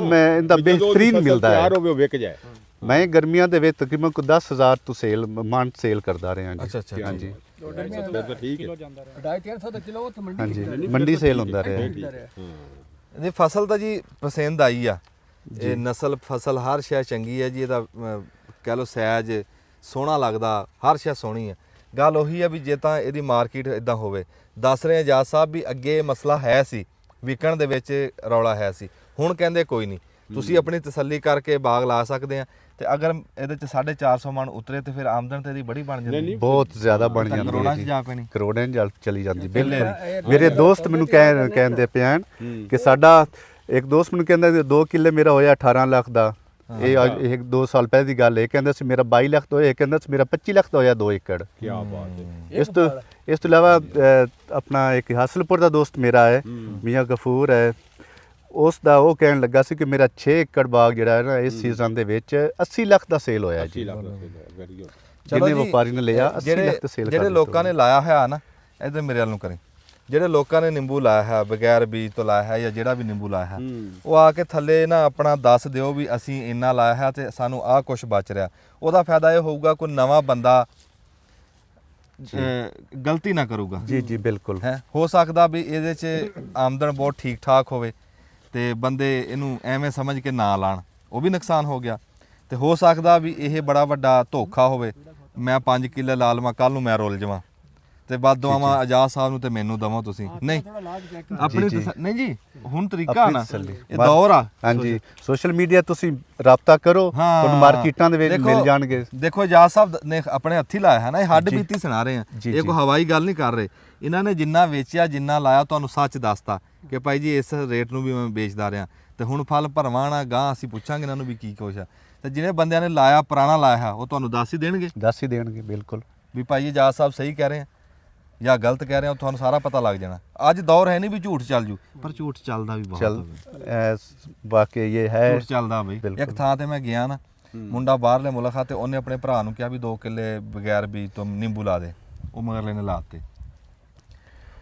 बेहतरीन मिलता है। तैयार होवे विक जाए। ਮੈਂ ਗਰਮੀਆਂ ਦੇ ਵਿੱਚ ਤਕਰੀਬਨ ਕੋਈ 10,000 ਤੋਂ ਮਨ ਸੇਲ ਕਰਦਾ ਰਿਹਾ ਜੀ। ਅੱਛਾ ਅੱਛਾ ਹਾਂਜੀ ਫਿਰ ਤਾਂ ਠੀਕ ਹੈ। 250 ਦਾ ਕਿਲੋ ਉੱਥੇ ਮੰਡੀ ਹਾਂਜੀ ਮੰਡੀ ਸੇਲ ਹੁੰਦਾ ਰਿਹਾ। ਇਹ ਫਸਲ ਤਾਂ ਜੀ ਪਸੰਦ ਆਈ ਆ, ਇਹ ਨਸਲ ਫਸਲ ਹਰ ਸ਼ੈ ਚੰਗੀ ਹੈ ਜੀ, ਇਹਦਾ ਕਹਿ ਲਓ ਸਾਈਜ਼ ਸੋਹਣਾ ਲੱਗਦਾ, ਹਰ ਸ਼ੈ ਸੋਹਣੀ ਹੈ। ਗੱਲ ਉਹੀ ਆ ਵੀ ਜੇ ਤਾਂ ਇਹਦੀ ਮਾਰਕੀਟ ਇਦਾਂ ਹੋਵੇ, ਦੱਸ ਰਹੇ ਆਜ਼ਾਦ ਸਾਹਿਬ ਵੀ ਅੱਗੇ ਮਸਲਾ ਹੈ ਸੀ, ਵਿਕਣ ਦੇ ਵਿੱਚ ਰੌਲਾ ਹੈ ਸੀ, ਹੁਣ ਕਹਿੰਦੇ ਕੋਈ ਨਹੀਂ, ਤੁਸੀਂ ਆਪਣੀ ਤਸੱਲੀ ਕਰਕੇ ਬਾਗ ਲਾ ਸਕਦੇ ਆ, ਤੇ ਅਗਰ ਇਹਦੇ ਚ 450 ਮਣ ਉਤਰੇ ਤੇ ਫਿਰ ਆਮਦਨ ਤੇ ਇਹਦੀ ਬੜੀ ਬਣ ਜਾਂਦੀ, ਬਹੁਤ ਜ਼ਿਆਦਾ ਬਣ ਜਾਂਦੀ ਕਰੋੜਾਂ ਹੈ ਚ ਜੀ, ਜਾ ਪੈਣੀ। ਕਰੋੜਾਂ ਚ ਚਲੀ ਜਾਂਦੀ ਬਿਲਕੁਲ। ਮੇਰੇ ਦੋਸਤ ਮੈਨੂੰ ਕਹਿੰਦੇ ਪਿਆਣ ਕਿ ਸਾਡਾ ਇੱਕ ਦੋਸਤ ਮੈਨੂੰ ਕਹਿੰਦਾ 2 ਕਿੱਲੇ ਮੇਰਾ ਹੋਇਆ 18 ਲੱਖ ਦਾ, ਇਹ 1-2 ਸਾਲ ਪਹਿਲੇ ਦੀ ਗੱਲ ਹੈ। ਕਹਿੰਦਾ ਸੀ ਮੇਰਾ 22 ਲੱਖ ਦਾ ਹੋਇਆ, ਕਹਿੰਦਾ ਸੀ ਮੇਰਾ 25 ਲੱਖ ਦਾ ਹੋਇਆ 2 ਏਕੜ। ਕੀ ਬਾਤ ਹੈ। ਇਸ ਤੋਂ ਇਲਾਵਾ ਆਪਣਾ ਇੱਕ ਹਾਸਲਪੁਰ ਦਾ ਦੋਸਤ ਮੇਰਾ ਹੈ, ਮੀਆਂ ਗਫੂਰ ਹੈ, ਉਸ ਦਾ ਉਹ ਕਹਿਣ ਲੱਗਾ ਸੀ ਕਿ ਮੇਰਾ 6 ਏਕੜ ਬਾਗ ਜਿਹੜਾ ਹੈ ਨਾ ਇਸ ਸੀਜ਼ਨ ਦੇ ਵਿੱਚ 80 ਲੱਖ ਦਾ ਸੇਲ ਹੋਇਆ ਜੀ। Very good. ਜਿਹਨੇ ਵਪਾਰੀ ਨੇ ਲਿਆ 80 ਲੱਖ ਦਾ ਸੇਲ। ਜਿਹੜੇ ਲੋਕਾਂ ਨੇ ਲਾਇਆ ਹੋਇਆ ਨਾ, ਇਧਰ ਮੇਰੇ ਵੱਲ ਨੂੰ ਕਰੇ, ਜਿਹੜੇ ਲੋਕਾਂ ਨੇ ਨਿੰਬੂ ਲਾਇਆ ਹੈ ਬਗੈਰ ਬੀਜ ਤੋਂ ਲਾਇਆ ਹੈ, ਜਾਂ ਜਿਹੜਾ ਵੀ ਨਿੰਬੂ ਲਾਇਆ ਹੈ, ਉਹ ਆ ਕੇ ਥੱਲੇ ਨਾ ਆਪਣਾ ਦੱਸ ਦਿਓ ਵੀ ਅਸੀਂ ਇੰਨਾ ਲਾਇਆ ਹੈ ਤੇ ਸਾਨੂੰ ਆਹ ਕੁਝ ਬਚ ਰਿਹਾ। ਉਹਦਾ ਫਾਇਦਾ ਇਹ ਹੋਊਗਾ ਕੋਈ ਨਵਾਂ ਬੰਦਾ ਗਲਤੀ ਨਾ ਕਰੂਗਾ। ਜੀ ਜੀ ਬਿਲਕੁਲ ਹੈ, ਹੋ ਸਕਦਾ ਵੀ ਇਹਦੇ 'ਚ ਆਮਦਨ ਬਹੁਤ ਠੀਕ ਠਾਕ ਹੋਵੇ ਤੇ ਬੰਦੇ ਇਹਨੂੰ ਐਵੇਂ ਸਮਝ ਕੇ ਨਾ ਲਾਣ, ਉਹ ਵੀ ਨੁਕਸਾਨ ਹੋ ਗਿਆ। ਤੇ ਹੋ ਸਕਦਾ ਵੀ ਇਹ ਬੜਾ ਵੱਡਾ ਧੋਖਾ ਹੋਵੇ, ਮੈਂ 5 ਕਿੱਲੇ ਲਾ ਲਵਾਂ, ਕੱਲ ਨੂੰ ਮੈਂ ਰੁੱਲ ਜਾਵਾਂ ਤੇ ਬਾਅਦ ਦਵਾਵਾਂ ਆਜ਼ਾਦ ਸਾਹਿਬ ਨੂੰ ਤੇ ਮੈਨੂੰ ਦਵਾਂ ਤੁਸੀਂ। ਨਹੀਂ ਆਪਣੀ ਨਹੀਂ ਜੀ, ਹੁਣ ਤਰੀਕਾ ਨਾ, ਇਹ ਦੌਰ ਆ। ਹਾਂਜੀ ਸੋਸ਼ਲ ਮੀਡੀਆ ਤੁਸੀਂ ਰਾਬਤਾ ਕਰੋ, ਤੁਹਾਨੂੰ ਮਾਰਕੀਟਾਂ ਦੇ ਵਿੱਚ ਮਿਲ ਜਾਣਗੇ। ਦੇਖੋ ਆਜ਼ਾਦ ਸਾਹਿਬ ਨੇ ਆਪਣੇ ਹੱਥੀ ਲਾਇਆ ਹੈ ਨਾ, ਇਹ ਹੱਡ ਬੀਤੀ ਸੁਣਾ ਰਹੇ ਆ, ਇਹ ਕੋਈ ਹਵਾਈ ਗੱਲ ਨਹੀਂ ਕਰ ਰਹੇ। ਇਹਨਾਂ ਨੇ ਜਿੰਨਾ ਵੇਚਿਆ ਜਿੰਨਾ ਲਾਇਆ ਤੁਹਾਨੂੰ ਸੱਚ ਦੱਸਤਾ ਕਿ ਭਾਈ ਜੀ ਇਸ ਰੇਟ ਨੂੰ ਵੀ ਮੈਂ ਵੇਚਦਾ ਰਿਹਾ, ਤੇ ਹੁਣ ਫਲ ਭਰਵਾਣਾ ਗਾਂ ਅਸੀਂ ਪੁੱਛਾਂਗੇ ਇਹਨਾਂ ਨੂੰ ਵੀ ਕੀ ਕੁਛ ਆ। ਤੇ ਜਿਹੜੇ ਬੰਦਿਆਂ ਨੇ ਲਾਇਆ ਪੁਰਾਣਾ ਲਾਇਆ ਉਹ ਤੁਹਾਨੂੰ ਦੱਸ ਹੀ ਦੇਣਗੇ ਬਿਲਕੁਲ ਵੀ ਭਾਈ ਆਜ਼ਾਦ ਸਾਹਿਬ ਸਹੀ ਕਹਿ ਰਹੇ ਆ ਜਾਂ ਗਲਤ ਕਹਿ ਰਹੇ ਹੋ, ਤੁਹਾਨੂੰ ਸਾਰਾ ਪਤਾ ਲੱਗ ਜਾਣਾ। ਅੱਜ ਦੌਰ ਹੈ ਨਹੀਂ ਵੀ ਝੂਠ ਚੱਲ ਜੂ, ਪਰ ਝੂਠ ਚੱਲਦਾ ਵੀ ਬਹੁਤ ਵਾਕਈ ਇਹ ਹੈ, ਝੂਠ ਚੱਲਦਾ ਬਈ। ਇੱਕ ਥਾਂ ਤੇ ਮੈਂ ਗਿਆ ਨਾ, ਮੁੰਡਾ ਬਾਹਰਲੇ ਮੁਲਕ ਆ, ਤੇ ਉਹਨੇ ਆਪਣੇ ਭਰਾ ਨੂੰ ਕਿਹਾ ਵੀ 2 ਕਿੱਲੇ ਬਗੈਰ ਬੀਜ ਤੋਂ ਨਿੰਬੂ ਲਾ ਦੇ, ਉਹ ਮਗਰਲੇ ਨੇ ਲਾਤੇ।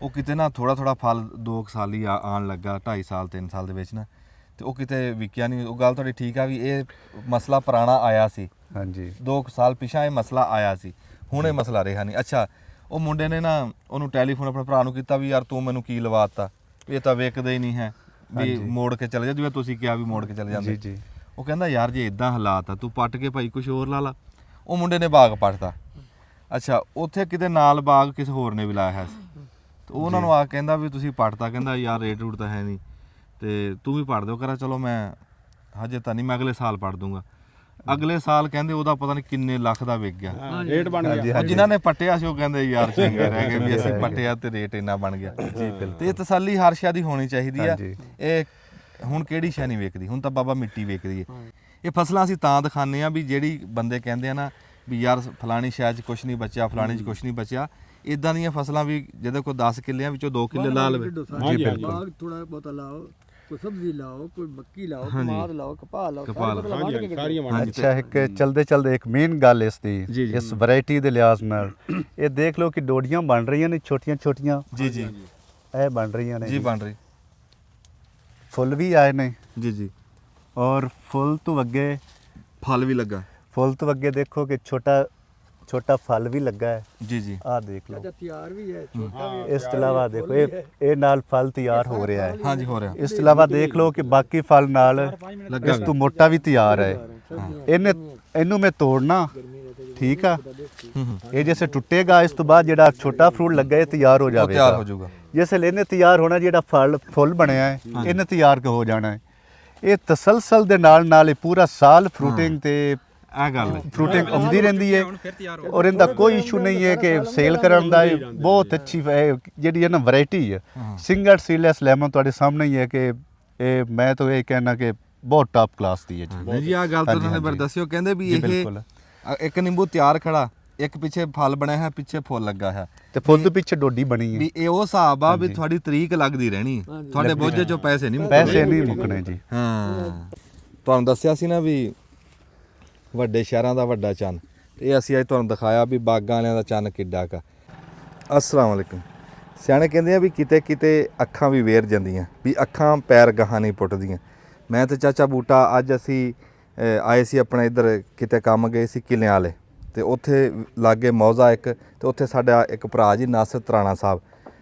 ਉਹ ਕਿਤੇ ਨਾ ਥੋੜਾ ਫਲ 2 ਸਾਲ ਹੀ ਆਉਣ ਲੱਗਾ, 2.5 ਸਾਲ 3 ਸਾਲ ਦੇ ਵਿੱਚ ਨਾ, ਤੇ ਉਹ ਕਿਤੇ ਵਿਕਿਆ ਨਹੀਂ। ਉਹ ਗੱਲ ਤੁਹਾਡੀ ਠੀਕ ਆ ਵੀ ਇਹ ਮਸਲਾ ਪੁਰਾਣਾ ਆਇਆ ਸੀ। ਹਾਂਜੀ 2 ਸਾਲ ਪਿਛਾ ਇਹ ਮਸਲਾ ਆਇਆ ਸੀ, ਹੁਣ ਇਹ ਮਸਲਾ ਰਿਹਾ ਨਹੀਂ। ਅੱਛਾ, ਉਹ ਮੁੰਡੇ ਨੇ ਨਾ ਉਹਨੂੰ ਟੈਲੀਫੋਨ ਆਪਣੇ ਭਰਾ ਨੂੰ ਕੀਤਾ ਵੀ ਯਾਰ ਤੂੰ ਮੈਨੂੰ ਕੀ ਲਵਾਤਾ, ਇਹ ਤਾਂ ਵੇਚਦਾ ਹੀ ਨਹੀਂ ਹੈ, ਵੀ ਮੋੜ ਕੇ ਚਲੇ ਜਾ, ਜਿਵੇਂ ਤੁਸੀਂ ਕਿਹਾ ਵੀ ਮੋੜ ਕੇ ਚਲੇ ਜਾਂਦੇ। ਜੀ ਉਹ ਕਹਿੰਦਾ ਯਾਰ ਜੇ ਇਦਾਂ ਹਾਲਾਤ ਆ ਤੂੰ ਪੱਟ ਕੇ ਭਾਈ ਕੁਝ ਹੋਰ ਲਾ ਲਾ। ਉਹ ਮੁੰਡੇ ਨੇ ਬਾਗ ਪੱਟਦਾ। ਅੱਛਾ, ਉੱਥੇ ਕਿਤੇ ਨਾਲ ਬਾਗ ਕਿਸੇ ਹੋਰ ਨੇ ਵੀ ਲਾਇਆ ਹੈ, ਤੇ ਉਹਨਾਂ ਨੂੰ ਆ ਕਹਿੰਦਾ ਵੀ ਤੁਸੀਂ ਪੱਟਤਾ, ਕਹਿੰਦਾ ਯਾਰ ਰੇਟ ਰੂਟ ਤਾਂ ਹੈ ਨਹੀਂ ਤੇ ਤੂੰ ਵੀ ਪੱਟ ਦਿਓ। ਕਰਾ ਚਲੋ ਮੈਂ ਹਜੇ ਤਾਂ ਨਹੀਂ, ਮੈਂ ਅਗਲੇ ਸਾਲ ਪੱਟ ਦੂੰਗਾ। ਅਗਲੇ ਸਾਲ ਕਹਿੰਦੇ ਉਹਦਾ ਪਤਾ ਨਹੀਂ ਕਿੰਨੇ ਲੱਖ ਦਾ ਵਿਕ ਗਿਆ, ਰੇਟ ਬਣ ਗਿਆ। ਜਿਨ੍ਹਾਂ ਨੇ ਪੱਟਿਆ ਸੀ ਉਹ ਕਹਿੰਦੇ ਯਾਰ ਚੰਗੇ ਰਹਿ ਗਏ ਵੀ ਅਸੀਂ ਪੱਟਿਆ ਤੇ ਰੇਟ ਇੰਨਾ ਬਣ ਗਿਆ। ਤੇ ਇਹ ਤਸੱਲੀ ਹਰ ਸ਼ੈ ਦੀ ਹੋਣੀ ਚਾਹੀਦੀ ਆ। ਇਹ ਹੁਣ ਕਿਹੜੀ ਸ਼ੈ ਨਹੀਂ ਵੇਚਦੀ, ਹੁਣ ਤਾਂ ਬਾਬਾ ਮਿੱਟੀ ਵੇਚਦੀ ਹੈ। ਇਹ ਫਸਲਾਂ ਅਸੀਂ ਤਾਂ ਦਿਖਾਉਂਦੇ ਆ ਵੀ ਜਿਹੜੀ ਬੰਦੇ ਕਹਿੰਦੇ ਆ ਨਾ ਵੀ ਯਾਰ ਫਲਾਣੀ ਸ਼ੈ 'ਚ ਕੁਛ ਨਹੀਂ ਬਚਿਆ, ਫਲਾਣੀ 'ਚ ਕੁਛ ਨਹੀਂ ਬਚਿਆ, ਇਦਾਂ ਦੀਆਂ ਫਸਲਾਂ ਵੀ ਜਿਹਦੇ ਕੋਲ 10 ਕਿੱਲਿਆਂ ਵਿੱਚੋਂ 2 ਕਿੱਲੇ ਲਾ ਲਵੇ। ਜੀ ਬਿਲਕੁਲ, ਥੋੜਾ ਬਹੁਤਾ ਲਾਓ, ਕੋਈ ਸਬਜ਼ੀ ਲਾਓ, ਕੋਈ ਮੱਕੀ ਲਾਓ, ਟਮਾਟਰ ਲਾਓ, ਕਪਾਹ ਲਾਓ, ਸਾਰੀਆਂ। ਅੱਛਾ, ਇੱਕ ਚਲਦੇ ਇੱਕ ਮੇਨ ਗੱਲ ਇਸ ਦੀ, ਇਸ ਵੈਰਾਈਟੀ ਦੇ ਲਿਹਾਜ਼ ਨਾਲ ਇਹ ਦੇਖ ਲਓ ਕਿ ਡੋਡੀਆਂ ਬਣ ਰਹੀਆਂ ਨੇ ਛੋਟੀਆਂ। ਜੀ ਇਹ ਬਣ ਰਹੀਆਂ ਨੇ ਜੀ, ਬਣ ਰਹੀ। ਫੁੱਲ ਵੀ ਆਏ ਨੇ ਜੀ ਔਰ ਫੁੱਲ ਤੋਂ ਅੱਗੇ ਫਲ ਵੀ ਲੱਗਾ। ਫੁੱਲ ਤੋਂ ਅੱਗੇ ਦੇਖੋ ਕਿ ਛੋਟਾ ਫਲ ਵੀ ਲੱਗਾ ਹੈ। ਜੀ ਆਹ ਦੇਖ ਲਓ, ਤਿਆਰ ਵੀ ਹੈ। ਇਸ ਤੋਂ ਇਲਾਵਾ ਦੇਖੋ ਇਹ ਨਾਲ ਫਲ ਤਿਆਰ ਹੋ ਰਿਹਾ ਹੈ। ਹਾਂਜੀ, ਹੋ ਰਿਹਾ। ਇਸ ਤੋਂ ਇਲਾਵਾ ਦੇਖ ਲਓ ਕਿ ਬਾਕੀ ਫਲ ਨਾਲ ਇਸ ਤੋਂ ਮੋਟਾ ਵੀ ਤਿਆਰ ਹੈ। ਇਹਨੂੰ ਮੈਂ ਤੋੜਨਾ, ਠੀਕ ਆ, ਇਹ ਜੈਸੇ ਟੁੱਟੇਗਾ ਇਸ ਤੋਂ ਬਾਅਦ ਜਿਹੜਾ ਛੋਟਾ ਫਰੂਟ ਲੱਗਾ ਇਹ ਤਿਆਰ ਹੋ ਜਾਵੇਗਾ, ਤਿਆਰ ਹੋ ਜਾਊਗਾ। ਜਿਸ ਵੇਲੇ ਇਹਨੇ ਤਿਆਰ ਹੋਣਾ, ਜਿਹੜਾ ਫੁੱਲ ਬਣਿਆ ਹੈ ਇਹਨੇ ਤਿਆਰ ਹੋ ਜਾਣਾ ਹੈ। ਇਹ ਤਸਲਸਲ ਦੇ ਨਾਲ ਇਹ ਪੂਰਾ ਸਾਲ ਫਰੂਟਿੰਗ ਤੇ ਇਹ ਗੱਲ ਹੈ, ਫਰੂਟਿੰਗ ਆਉਂਦੀ ਰਹਿੰਦੀ ਹੈ ਔਰ ਇਹਦਾ ਕੋਈ ਇਸ਼ੂ ਨਹੀਂ ਹੈ ਕਿ ਸੇਲ ਕਰਨ ਦਾ। ਬਹੁਤ ਅੱਛੀ ਜਿਹੜੀ ਹੈ ਨਾ ਵੈਰਾਈਟੀ ਹੈ, ਸਿੰਗਲ ਸੀਡਲੈਸ ਲੈਮਨ ਤੁਹਾਡੇ ਸਾਹਮਣੇ ਹੀ ਹੈ ਕਿ ਇਹ ਮੈਂ ਤਾਂ ਇਹ ਕਹਿਣਾ ਕਿ ਬਹੁਤ ਟਾਪ ਕਲਾਸ ਦੀ ਹੈ ਜੀ। ਜੀ ਆਹ ਗੱਲ ਤਾਂ ਉਹਨਾਂ ਨੇ ਬਰ ਦੱਸਿਓ, ਕਹਿੰਦੇ ਵੀ ਇਹ ਇੱਕ ਨਿੰਬੂ ਤਿਆਰ ਖੜਾ, ਇੱਕ ਪਿੱਛੇ ਫਲ ਬਣਿਆ ਹੈ, ਪਿੱਛੇ ਫੁੱਲ ਲੱਗਾ ਹੈ, ਤੇ ਫੁੱਲ ਤੋਂ ਪਿੱਛੇ ਡੋਡੀ ਬਣੀ ਹੈ। ਵੀ ਇਹ ਉਹ ਹਿਸਾਬ ਆ ਵੀ ਤੁਹਾਡੀ ਤਰੀਕ ਲੱਗਦੀ ਰਹਿਣੀ, ਤੁਹਾਡੇ ਬੋਝੇ ਚੋਂ ਪੈਸੇ ਨਹੀਂ ਮੁੱਕਣੇ ਜੀ। ਹਾਂ, ਤੁਹਾਨੂੰ ਦੱਸਿਆ ਸੀ ਨਾ ਵੀ ਵੱਡੇ ਸ਼ਹਿਰਾਂ ਦਾ ਵੱਡਾ ਚੰਨ, ਇਹ ਅਸੀਂ ਅੱਜ ਤੁਹਾਨੂੰ ਦਿਖਾਇਆ ਵੀ ਬਾਗਾਂ ਵਾਲਿਆਂ ਦਾ ਚੰਨ ਕਿੱਡਾ ਕਾ। ਅਸਲਾਮ ਵਾਲੇਕੁਮ। ਸਿਆਣੇ ਕਹਿੰਦੇ ਆ ਵੀ ਕਿਤੇ ਅੱਖਾਂ ਵੀ ਵੇਰ ਜਾਂਦੀਆਂ, ਵੀ ਅੱਖਾਂ ਪੈਰ ਗਾਹਾਂ ਨਹੀਂ ਪੁੱਟਦੀਆਂ। ਮੈਂ ਤੇ ਚਾਚਾ ਬੂਟਾ ਅੱਜ ਅਸੀਂ ਆਏ ਸੀ ਆਪਣੇ ਇੱਧਰ ਕਿਤੇ ਕੰਮ ਗਏ ਸੀ ਕਿਲਿਆਂ ਵਾਲੇ, ਤੇ ਉੱਥੇ ਲਾਗੇ ਮੌਜ਼ਾ ਇੱਕ, ਤੇ ਉੱਥੇ ਸਾਡਾ ਇੱਕ ਭਰਾ ਜੀ ਨਾਸਰ ਤਰਾਣਾ ਸਾਹਿਬ,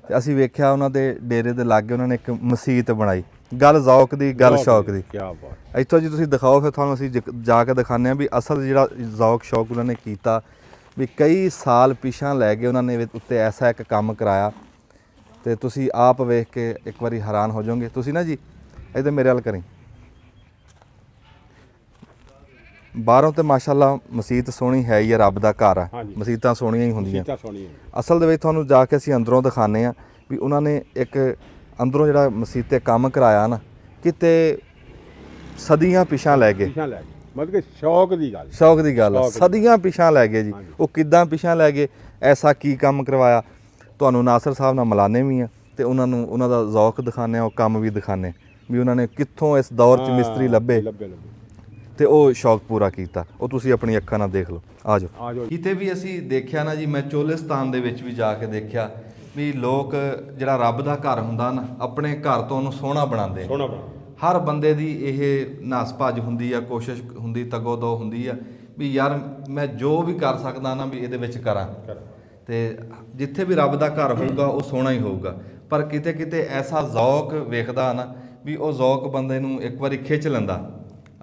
ਤੇ ਅਸੀਂ ਵੇਖਿਆ ਉਹਨਾਂ ਦੇ ਡੇਰੇ ਦੇ ਲਾਗੇ ਉਹਨਾਂ ਨੇ ਇੱਕ ਮਸੀਤ ਬਣਾਈ। ਗੱਲ ਜ਼ੌਕ ਦੀ, ਗੱਲ ਸ਼ੌਕ ਦੀ। ਕੀ ਬਾਤ। ਇੱਥੋਂ ਜੀ ਤੁਸੀਂ ਦਿਖਾਓ, ਫਿਰ ਤੁਹਾਨੂੰ ਅਸੀਂ ਜਾ ਕੇ ਦਿਖਾਉਂਦੇ ਹਾਂ ਵੀ ਅਸਲ ਜਿਹੜਾ ਜ਼ੌਕ ਸ਼ੌਕ ਉਹਨਾਂ ਨੇ ਕੀਤਾ, ਵੀ ਕਈ ਸਾਲ ਪਿਛਾਂ ਲੈ ਕੇ ਉਹਨਾਂ ਨੇ ਉੱਤੇ ਐਸਾ ਇੱਕ ਕੰਮ ਕਰਾਇਆ, ਤੇ ਤੁਸੀਂ ਆਪ ਵੇਖ ਕੇ ਇੱਕ ਵਾਰੀ ਹੈਰਾਨ ਹੋ ਜਾਓਗੇ। ਤੁਸੀਂ ਨਾ ਜੀ ਇਹਦੇ ਮੇਰੇ ਵੱਲ ਕਰੀ, ਬਾਹਰੋਂ ਤੇ ਮਾਸ਼ਾਅੱਲਾ ਮਸੀਤ ਸੋਹਣੀ ਹੈ ਹੀ ਆ, ਰੱਬ ਦਾ ਘਰ ਆ, ਮਸੀਤਾਂ ਸੋਹਣੀਆਂ ਹੀ ਹੁੰਦੀਆਂ। ਅਸਲ ਦੇ ਵਿੱਚ ਤੁਹਾਨੂੰ ਜਾ ਕੇ ਅਸੀਂ ਅੰਦਰੋਂ ਦਿਖਾਉਂਦੇ ਹਾਂ ਵੀ ਉਹਨਾਂ ਨੇ ਇੱਕ ਅੰਦਰੋਂ ਜਿਹੜਾ ਮਸੀਤ ਤੇ ਕੰਮ ਕਰਾਇਆ ਨਾ, ਕਿਤੇ ਸਦੀਆਂ ਪਿਛਾਂ ਲੈ ਗਏ। ਮਤਲਬ ਕਿ ਸ਼ੌਕ ਦੀ ਗੱਲ, ਸ਼ੌਕ ਦੀ ਗੱਲ ਆ, ਸਦੀਆਂ ਪਿਛਾਂ ਲੈ ਗਏ ਜੀ। ਉਹ ਕਿੱਦਾਂ ਪਿਛਾਂ ਲੈ ਗਏ, ਐਸਾ ਕੀ ਕੰਮ ਕਰਵਾਇਆ, ਤੁਹਾਨੂੰ ਨਾਸਰ ਸਾਹਿਬ ਨਾਲ ਮਿਲਾਨੇ ਵੀ ਆ, ਤੇ ਉਹਨਾਂ ਨੂੰ ਉਹਨਾਂ ਦਾ ਜ਼ੌਕ ਦਿਖਾਉਂਦੇ ਆ, ਉਹ ਕੰਮ ਵੀ ਦਿਖਾਉਂਦੇ ਵੀ ਉਹਨਾਂ ਨੇ ਕਿੱਥੋਂ ਇਸ ਦੌਰ 'ਚ ਮਿਸਤਰੀ ਲੱਭੇ ਤੇ ਉਹ ਸ਼ੌਕ ਪੂਰਾ ਕੀਤਾ। ਉਹ ਤੁਸੀਂ ਆਪਣੀ ਅੱਖਾਂ ਨਾਲ ਦੇਖ ਲਓ। ਆ ਜਾਓ। ਕਿਤੇ ਵੀ ਅਸੀਂ ਦੇਖਿਆ ਨਾ ਜੀ, ਮੈਂ ਚੋਲਿਸਤਾਨ ਦੇ ਵਿੱਚ ਵੀ ਜਾ ਕੇ ਦੇਖਿਆ ਵੀ ਲੋਕ ਜਿਹੜਾ ਰੱਬ ਦਾ ਘਰ ਹੁੰਦਾ ਨਾ, ਆਪਣੇ ਘਰ ਤੋਂ ਉਹਨੂੰ ਸੋਹਣਾ ਬਣਾਉਂਦੇ। ਹਰ ਬੰਦੇ ਦੀ ਇਹ ਨਸ ਭੱਜ ਹੁੰਦੀ ਆ, ਕੋਸ਼ਿਸ਼ ਹੁੰਦੀ, ਤਗੋ-ਦੋ ਹੁੰਦੀ ਆ ਵੀ ਯਾਰ ਮੈਂ ਜੋ ਵੀ ਕਰ ਸਕਦਾ ਨਾ ਵੀ ਇਹਦੇ ਵਿੱਚ ਕਰਾਂ, ਤੇ ਜਿੱਥੇ ਵੀ ਰੱਬ ਦਾ ਘਰ ਹੋਊਗਾ ਉਹ ਸੋਹਣਾ ਹੀ ਹੋਊਗਾ। ਪਰ ਕਿਤੇ ਕਿਤੇ ਐਸਾ ਜ਼ੌਕ ਵੇਖਦਾ ਨਾ ਵੀ ਉਹ ਜ਼ੌਕ ਬੰਦੇ ਨੂੰ ਇੱਕ ਵਾਰੀ ਖਿੱਚ ਲੈਂਦਾ।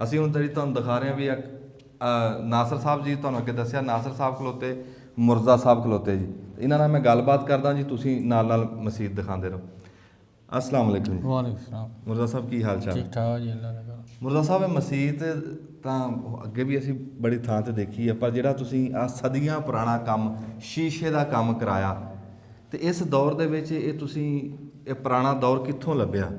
ਅਸੀਂ ਹੁਣ ਜਿਹੜੀ ਤੁਹਾਨੂੰ ਦਿਖਾ ਰਹੇ ਹਾਂ ਵੀ ਨਾਸਰ ਸਾਹਿਬ ਜੀ, ਤੁਹਾਨੂੰ ਅੱਗੇ ਦੱਸਿਆ ਨਾਸਰ ਸਾਹਿਬ ਖਲੋਤੇ, ਮੁਰਜ਼ਾ ਸਾਹਿਬ ਖਲੋਤੇ ਜੀ। ਇਹਨਾਂ ਨਾਲ ਮੈਂ ਗੱਲਬਾਤ ਕਰਦਾ ਜੀ, ਤੁਸੀਂ ਨਾਲ ਨਾਲ ਮਸੀਤ ਦਿਖਾਉਂਦੇ ਰਹੋ। अस्सलाम वालेकुम जी। वालेकुम सलाम। मुर्जा साहब की हाल चाल? ठीक ठाक जी, अल्लाह ਦਾ ਕਰਮ। ਮੁਰਜ਼ਾ ਸਾਹਿਬ ਇਹ ਮਸੀਤ ਤਾਂ ਅੱਗੇ ਵੀ ਅਸੀਂ ਬੜੀ ਥਾਂ ਤੇ ਦੇਖੀ ਹੈ, ਪਰ ਜਿਹੜਾ ਤੁਸੀਂ ਆ ਸਦੀਆਂ ਪੁਰਾਣਾ ਕੰਮ ਸ਼ੀਸ਼ੇ ਦਾ ਕੰਮ ਕਰਾਇਆ, ਤੇ ਇਸ ਦੌਰ ਦੇ ਵਿੱਚ ਇਹ ਤੁਸੀਂ ਇਹ ਪੁਰਾਣਾ ਦੌਰ ਕਿੱਥੋਂ ਲੱਭਿਆ?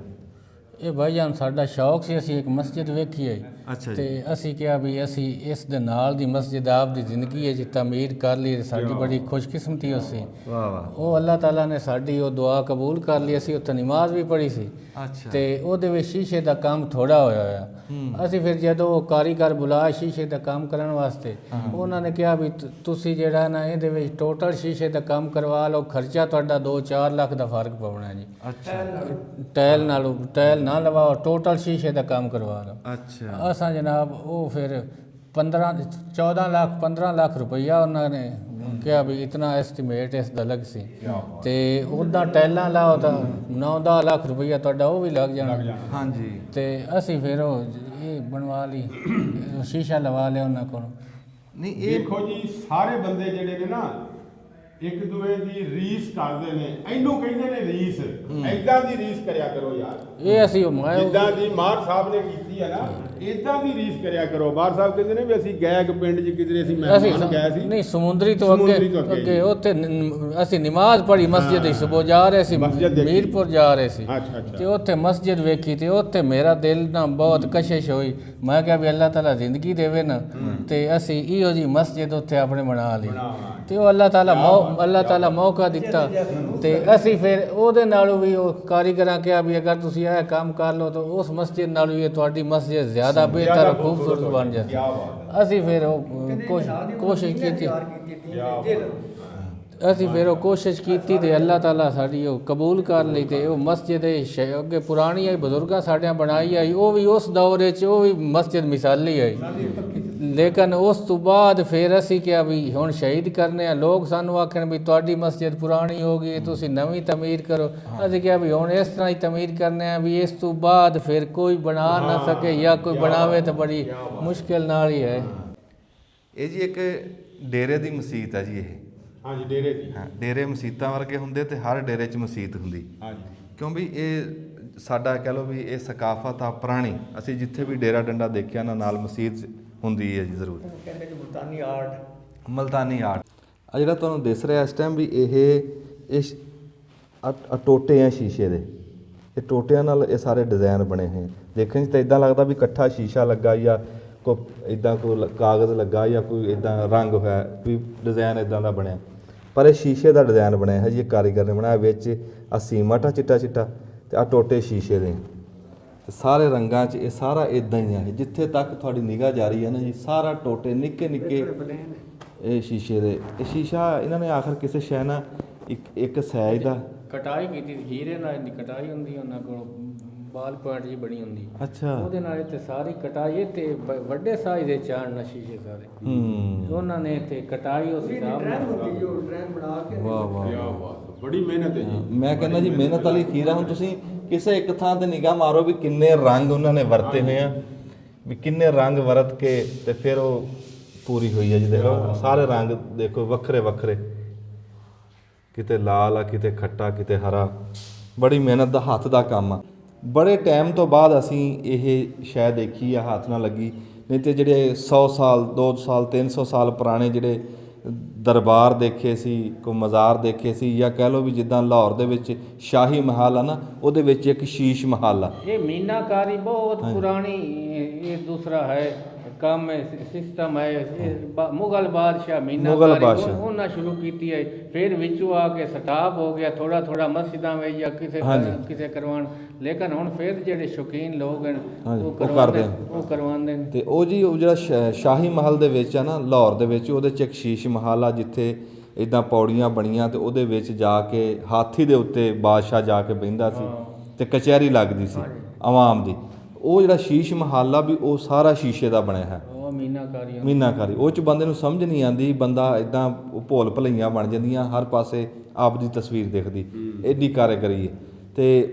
ਇਹ ਭਾਈ ਜਾਨ ਸਾਡਾ ਸ਼ੌਕ ਸੀ, ਅਸੀਂ ਇੱਕ ਮਸਜਿਦ ਵੇਖੀ ਹੈ ਅੱਛਾ ਜੀ। ਤੇ ਅਸੀਂ ਕਿਹਾ ਵੀ ਅਸੀਂ ਇਸ ਦੇ ਨਾਲ ਦੀ ਮਸਜਿਦ ਆਪ ਦੀ ਜ਼ਿੰਦਗੀ ਹੈ ਜੀ ਤਾਮੀਰ ਕਰ ਲਈ, ਸਾਡੀ ਬੜੀ ਖੁਸ਼ਕਿਸਮਤੀ ਉਸੇ। ਵਾਹ ਵਾਹ। ਉਹ ਅੱਲਾਹ ਤਾਲਾ ਨੇ ਸਾਡੀ ਉਹ ਦੁਆ ਕਬੂਲ ਕਰ ਲਈ। ਅਸੀਂ ਉੱਥੇ ਨਮਾਜ਼ ਵੀ ਪੜ੍ਹੀ ਸੀ ਅੱਛਾ। ਤੇ ਉਹਦੇ ਵਿੱਚ ਸ਼ੀਸ਼ੇ ਦਾ ਕੰਮ ਥੋੜਾ ਹੋਇਆ। ਅਸੀਂ ਫਿਰ ਜਦੋਂ ਉਹ ਕਾਰੀਗਰ ਬੁਲਾਇਆ ਸ਼ੀਸ਼ੇ ਦਾ ਕੰਮ ਕਰਨ ਵਾਸਤੇ, ਉਹਨਾਂ ਨੇ ਕਿਹਾ ਵੀ ਤੁਸੀਂ ਜਿਹੜਾ ਨਾ ਇਹਦੇ ਵਿੱਚ ਟੋਟਲ ਸ਼ੀਸ਼ੇ ਦਾ ਕੰਮ ਕਰਵਾ ਲਓ, ਖਰਚਾ ਤੁਹਾਡਾ 2-4 ਲੱਖ ਦਾ ਫਰਕ ਪਵਣਾ ਜੀ। ਅੱਛਾ। ਟਾਇਲ ਨਾਲੋਂ ਟਾਇਲ ਨਾ ਲਵਾਓ, ਟੋਟਲ ਸ਼ੀਸ਼ੇ ਦਾ ਕੰਮ ਕਰਵਾ ਲਓ। ਅੱਛਾ। ਅਸਾਂ ਜਨਾਬ ਉਹ ਫਿਰ 15 ਲੱਖ ਰੁਪਈਆ ਉਹਨਾਂ ਨੇ ਕਿਹਾ ਵੀ ਇਤਨਾ ਐਸਟੀਮੇਟ ਇਸ ਦਾ ਲੱਗ ਸੀ, ਤੇ ਉੱਦਾਂ ਟਾਇਲਾਂ ਲਾਓ ਤਾਂ 9-10 ਲੱਖ ਰੁਪਈਆ ਤੁਹਾਡਾ ਉਹ ਵੀ ਲੱਗ ਜਾਣਾ। ਹਾਂਜੀ। ਤੇ ਅਸੀਂ ਫਿਰ ਉਹ ਇਹ ਬਣਵਾ ਲਈ, ਸ਼ੀਸ਼ਾ ਲਵਾ ਲਿਆ ਉਹਨਾਂ ਕੋਲ। ਨਹੀਂ ਇਹ ਦੇਖੋ ਜੀ, ਸਾਰੇ ਬੰਦੇ ਜਿਹੜੇ ਨੇ ਨਾ ਇੱਕ ਦੂਏ ਦੀ ਰੀਸ ਕਰਦੇ ਨੇ, ਇਹਨੂੰ ਕਹਿੰਦੇ ਨੇ ਰੀਸ। ਐਦਾਂ ਦੀ ਰੀਸ ਕਰਿਆ ਕਰੋ ਯਾਰ। ਇਹ ਅਸੀਂ ਜਿੱਦਾਂ ਦੀ ਮਾਰ ਸਾਹਿਬ ਨੇ ਕੀਤੀ ਹੈ ਨਾ, ਇਦਾਂ ਦੀ ਰੀਸ ਕਰਿਆ ਕਰੋ। ਮਾਰ ਸਾਹਿਬ ਕਹਿੰਦੇ ਨੇ ਵੀ ਅਸੀਂ ਗਏ ਇੱਕ ਪਿੰਡ 'ਚ ਕਿਧਰੇ ਅਸੀਂ ਮਹਿਮਾਨ ਗਏ ਸੀ, ਨਹੀਂ ਸਮੁੰਦਰੀ ਤੋਂ ਅੱਗੇ ਉੱਥੇ ਅਸੀਂ ਨਮਾਜ਼ ਪੜ੍ਹੀ ਮਸਜਿਦ ਹੀ ਸੁਬਹ ਜਾ ਰਹੇ ਸੀ, ਮੀਰਪੁਰ ਜਾ ਰਹੇ ਸੀ, ਤੇ ਉੱਥੇ ਮਸਜਿਦ ਵੇਖੀ ਤੇ ਉੱਥੇ ਮੇਰਾ ਦਿਲ ਨਾ ਬਹੁਤ ਕਸ਼ਿਸ਼ ਹੋਈ। ਮੈਂ ਕਿਹਾ ਵੀ ਅੱਲਾਹ ਤਾਲਾ ਜ਼ਿੰਦਗੀ ਦੇਵੇ ਨਾ ਤੇ ਅਸੀਂ ਇਹੋ ਜੀ ਮਸਜਿਦ ਉੱਥੇ ਆਪਣੇ ਬਣਾ ਲਈ, ਤੇ ਉਹ ਅੱਲਾਹ ਤਾਲਾ ਮੌਕਾ ਦਿੱਤਾ। ਤੇ ਅਸੀਂ ਫਿਰ ਉਹਦੇ ਨਾਲੋਂ ਵੀ ਉਹ ਕਾਰੀਗਰਾਂ ਕਿਹਾ ਵੀ ਅਗਰ ਤੁਸੀਂ ਇਹ ਕੰਮ ਕਰ ਲਓ ਤਾਂ ਉਸ ਮਸਜਿਦ ਨਾਲੋਂ ਵੀ ਤੁਹਾਡੀ ਮਸਜਿਦ ਜ਼ਿਆਦਾ ਬਿਹਤਰ ਖੂਬਸੂਰਤ ਬਣ ਜਾਏ। ਅਸੀਂ ਫਿਰ ਉਹ ਕੋਸ਼ਿਸ਼ ਕੀਤੀ, ਤੇ ਅੱਲਾਹ ਤਾਲਾ ਸਾਡੀ ਉਹ ਕਬੂਲ ਕਰ ਲਈ। ਤੇ ਉਹ ਮਸਜਿਦ ਅੱਗੇ ਪੁਰਾਣੀ ਆਈ, ਬਜ਼ੁਰਗਾਂ ਸਾਡਿਆਂ ਬਣਾਈ ਆਈ, ਉਹ ਵੀ ਉਸ ਦੌਰ 'ਚ ਉਹ ਵੀ ਮਸਜਿਦ ਮਿਸਾਲੀ ਆਈ। ਲੇਕਿਨ ਉਸ ਤੋਂ ਬਾਅਦ ਫਿਰ ਅਸੀਂ ਕਿਹਾ ਵੀ ਹੁਣ ਸ਼ਹੀਦ ਕਰਨੇ ਆ। ਲੋਕ ਸਾਨੂੰ ਆਖਣ ਵੀ ਤੁਹਾਡੀ ਮਸਜਿਦ ਪੁਰਾਣੀ ਹੋ ਗਈ, ਤੁਸੀਂ ਨਵੀਂ ਤਮੀਰ ਕਰੋ। ਅਸੀਂ ਕਿਹਾ ਵੀ ਹੁਣ ਇਸ ਤਰ੍ਹਾਂ ਹੀ ਤਮੀਰ ਕਰਨੇ ਆ ਵੀ ਇਸ ਤੋਂ ਬਾਅਦ ਫਿਰ ਕੋਈ ਬਣਾ ਨਾ ਸਕੇ, ਜਾਂ ਕੋਈ ਬਣਾਵੇ ਤਾਂ ਬੜੀ ਮੁਸ਼ਕਿਲ ਨਾਲ ਹੀ ਹੈ। ਇਹ ਜੀ ਇੱਕ ਡੇਰੇ ਦੀ ਮਸੀਤ ਹੈ ਜੀ ਇਹ। ਹਾਂਜੀ, ਡੇਰੇ ਦੀ। ਹਾਂ, ਡੇਰੇ ਮਸੀਤਾਂ ਵਰਗੇ ਹੁੰਦੇ ਤੇ ਹਰ ਡੇਰੇ 'ਚ ਮਸੀਤ ਹੁੰਦੀ। ਹਾਂਜੀ। ਕਿਉਂ ਵੀ ਇਹ ਸਾਡਾ ਕਹਿ ਲਓ ਵੀ ਇਹ ਸਕਾਫਤ ਆ ਪੁਰਾਣੀ। ਅਸੀਂ ਜਿੱਥੇ ਵੀ ਡੇਰਾ ਡੰਡਾ ਦੇਖਿਆ ਨਾ, ਨਾਲ ਮਸੀਤ ਹੁੰਦੀ ਹੈ ਜੀ ਜ਼ਰੂਰ। ਮਲਤਾਨੀ ਆਰਟ ਆ ਜਿਹੜਾ ਤੁਹਾਨੂੰ ਦਿਸ ਰਿਹਾ ਇਸ ਟਾਈਮ ਵੀ ਇਹ ਟੋਟੇ ਆ ਸ਼ੀਸ਼ੇ ਦੇ। ਇਹ ਟੋਟਿਆਂ ਨਾਲ ਇਹ ਸਾਰੇ ਡਿਜ਼ਾਈਨ ਬਣੇ ਹੋਏ। ਦੇਖਣ 'ਚ ਤਾਂ ਇਦਾਂ ਲੱਗਦਾ ਵੀ ਇਕੱਠਾ ਸ਼ੀਸ਼ਾ ਲੱਗਾ ਜਾਂ ਕੋਈ ਇਦਾਂ ਕੋਈ ਕਾਗਜ਼ ਲੱਗਾ ਜਾਂ ਕੋਈ ਇਦਾਂ ਰੰਗ ਹੋਇਆ, ਵੀ ਡਿਜ਼ਾਈਨ ਇਦਾਂ ਦਾ ਬਣਿਆ, ਪਰ ਇਹ ਸ਼ੀਸ਼ੇ ਦਾ ਡਿਜ਼ਾਈਨ ਬਣਿਆ ਹੈ ਜੀ। ਇਹ ਕਾਰੀਗਰ ਨੇ ਬਣਾਇਆ। ਵਿੱਚ ਆ ਸੀਮਟ ਆ ਚਿੱਟਾ ਚਿੱਟਾ, ਤੇ ਆ ਟੋਟੇ ਸ਼ੀਸ਼ੇ ਦੇ, ਤੇ ਸਾਰੇ ਰੰਗਾਂ 'ਚ ਇਹ ਸਾਰਾ ਇਦਾਂ ਹੀ ਆ। ਜਿੱਥੇ ਤੱਕ ਤੁਹਾਡੀ ਨਿਗਾਹ ਜਾ ਰਹੀ ਹੈ ਨਾ ਜੀ, ਸਾਰਾ ਟੋਟੇ ਨਿੱਕੇ ਨਿੱਕੇ ਇਹ ਸ਼ੀਸ਼ੇ ਦੇ। ਇਹ ਸ਼ੀਸ਼ਾ ਇਹਨਾਂ ਨੇ ਆਖਰ ਕਿਸੇ ਸ਼ੈ ਨਾਲ ਇੱਕ ਸੈਜ ਦਾ ਕਟਾਈ ਕੀਤੀ, ਹੀਰੇ ਨਾਲ ਦੀ ਕਟਾਈ ਹੁੰਦੀ ਉਹਨਾਂ ਕੋਲ, ਬਾਲ ਪੁਆਇੰਟ ਜੀ ਬਣੀ ਹੁੰਦੀ ਅੱਛਾ ਉਹਦੇ ਨਾਲ ਇੱਥੇ ਸਾਰੀ ਕਟਾਈ ਤੇ ਵੱਡੇ ਸਾਈਜ਼ ਦੇ ਚਾਣ ਸ਼ੀਸ਼ੇ ਸਾਰੇ ਉਹਨਾਂ ਨੇ ਇੱਥੇ ਕਟਾਈ ਉਸ ਹਿਸਾਬ ਨਾਲ ਡਰੈਨ ਬਣਾ ਕੇ ਵਾਹ ਵਾਹ ਕੀ ਬਾਤ, ਬੜੀ ਮਿਹਨਤ ਹੈ ਜੀ। ਮੈਂ ਕਹਿੰਦਾ ਜੀ ਮਿਹਨਤ ਵਾਲੀ ਖੀਰ ਆ। ਹੁਣ ਤੁਸੀਂ ਕਿਸੇ ਇੱਕ ਥਾਂ ਤੇ ਨਿਗਾਹ ਮਾਰੋ ਵੀ ਕਿੰਨੇ ਰੰਗ ਉਹਨਾਂ ਨੇ ਵਰਤੇ ਹੋਏ ਆ, ਵੀ ਕਿੰਨੇ ਰੰਗ ਵਰਤ ਕੇ ਤੇ ਫਿਰ ਉਹ ਪੂਰੀ ਹੋਈ ਹੈ ਜੀ। ਦੇਖੋ ਸਾਰੇ ਰੰਗ ਦੇਖੋ ਵੱਖਰੇ ਵੱਖਰੇ, ਕਿਤੇ ਲਾਲ ਆ, ਕਿਤੇ ਖੱਟਾ, ਕਿਤੇ ਹਰਾ। ਬੜੀ ਮਿਹਨਤ ਦਾ ਹੱਥ ਦਾ ਕੰਮ ਆ। ਬੜੇ ਟਾਈਮ ਤੋਂ ਬਾਅਦ ਅਸੀਂ ਇਹ ਸ਼ੈ ਦੇਖੀ ਆ, ਹੱਥ ਨਾਲ ਲੱਗੀ। ਨਹੀਂ ਤੇ ਜਿਹੜੇ 100 ਸਾਲ 200 ਸਾਲ 300 ਸਾਲ ਪੁਰਾਣੇ ਜਿਹੜੇ ਦਰਬਾਰ ਦੇਖੇ ਸੀ, ਕੋਈ ਮਜ਼ਾਰ ਦੇਖੇ ਸੀ, ਜਾਂ ਕਹਿ ਲਓ ਵੀ ਜਿੱਦਾਂ ਲਾਹੌਰ ਦੇ ਵਿੱਚ ਸ਼ਾਹੀ ਮਹਿਲ ਆ ਨਾ, ਉਹਦੇ ਵਿੱਚ ਇੱਕ ਸ਼ੀਸ਼ ਮਹਿਲ ਆ। ਇਹ ਮੀਨਾਕਾਰੀ ਬਹੁਤ ਪੁਰਾਣੀ ਇਹ ਦੂਸਰਾ ਹੈ ਕੰਮ ਹੈ, ਸਿਸਟਮ ਹੈ। ਇਹ ਮੁਗਲ ਬਾਦਸ਼ਾਹ ਮੀਨਾਕਾਰੀ ਉਹਨਾਂ ਸ਼ੁਰੂ ਕੀਤੀ ਹੈ, ਫਿਰ ਵਿੱਚੋਂ ਆ ਕੇ ਸਟਾਪ ਹੋ ਗਿਆ ਥੋੜਾ ਥੋੜਾ ਮਸਜਿਦਾਂ ਵਿੱਚ ਜਾਂ ਕਿਸੇ ਕਰਵਾਉਣ। ਲੇਕਿਨ ਹੁਣ ਫਿਰ ਜਿਹੜੇ ਸ਼ੌਕੀਨ ਲੋਕ ਹਨ ਉਹ ਕਰਵਾਉਂਦੇ ਨੇ। ਤੇ ਉਹ ਜੀ ਉਹ ਜਿਹੜਾ ਸ਼ਾਹੀ ਮਹਿਲ ਦੇ ਵਿੱਚ ਆ ਨਾ ਲਾਹੌਰ ਦੇ ਵਿੱਚ, ਉਹਦੇ 'ਚ ਇੱਕ ਸ਼ੀਸ਼ ਮਹਿਲ ਆ ਜਿੱਥੇ ਇਦਾਂ ਪੌੜੀਆਂ ਬਣੀਆਂ ਤੇ ਉਹਦੇ ਵਿੱਚ ਜਾ ਕੇ ਹਾਥੀ ਦੇ ਉੱਤੇ ਬਾਦਸ਼ਾਹ ਜਾ ਕੇ ਬਹਿੰਦਾ ਸੀ ਤੇ ਕਚਹਿਰੀ ਲੱਗਦੀ ਸੀ ਆਵਾਮ ਦੀ। ਉਹ ਜਿਹੜਾ ਸ਼ੀਸ਼ ਮਹਿਲ ਆ ਵੀ ਉਹ ਸਾਰਾ ਸ਼ੀਸ਼ੇ ਦਾ ਬਣਿਆ ਹੈ, ਮੀਨਾਕਾਰੀ। ਉਹ 'ਚ ਬੰਦੇ ਨੂੰ ਸਮਝ ਨਹੀਂ ਆਉਂਦੀ, ਬੰਦਾ ਇਦਾਂ ਭੋਲ ਭਲਈਆਂ ਬਣ ਜਾਂਦੀਆਂ, ਹਰ ਪਾਸੇ ਆਪ ਦੀ ਤਸਵੀਰ ਦਿਖਦੀ, ਐਡੀ ਕਾਰੀਗਰੀ ਹੈ। ਤੇ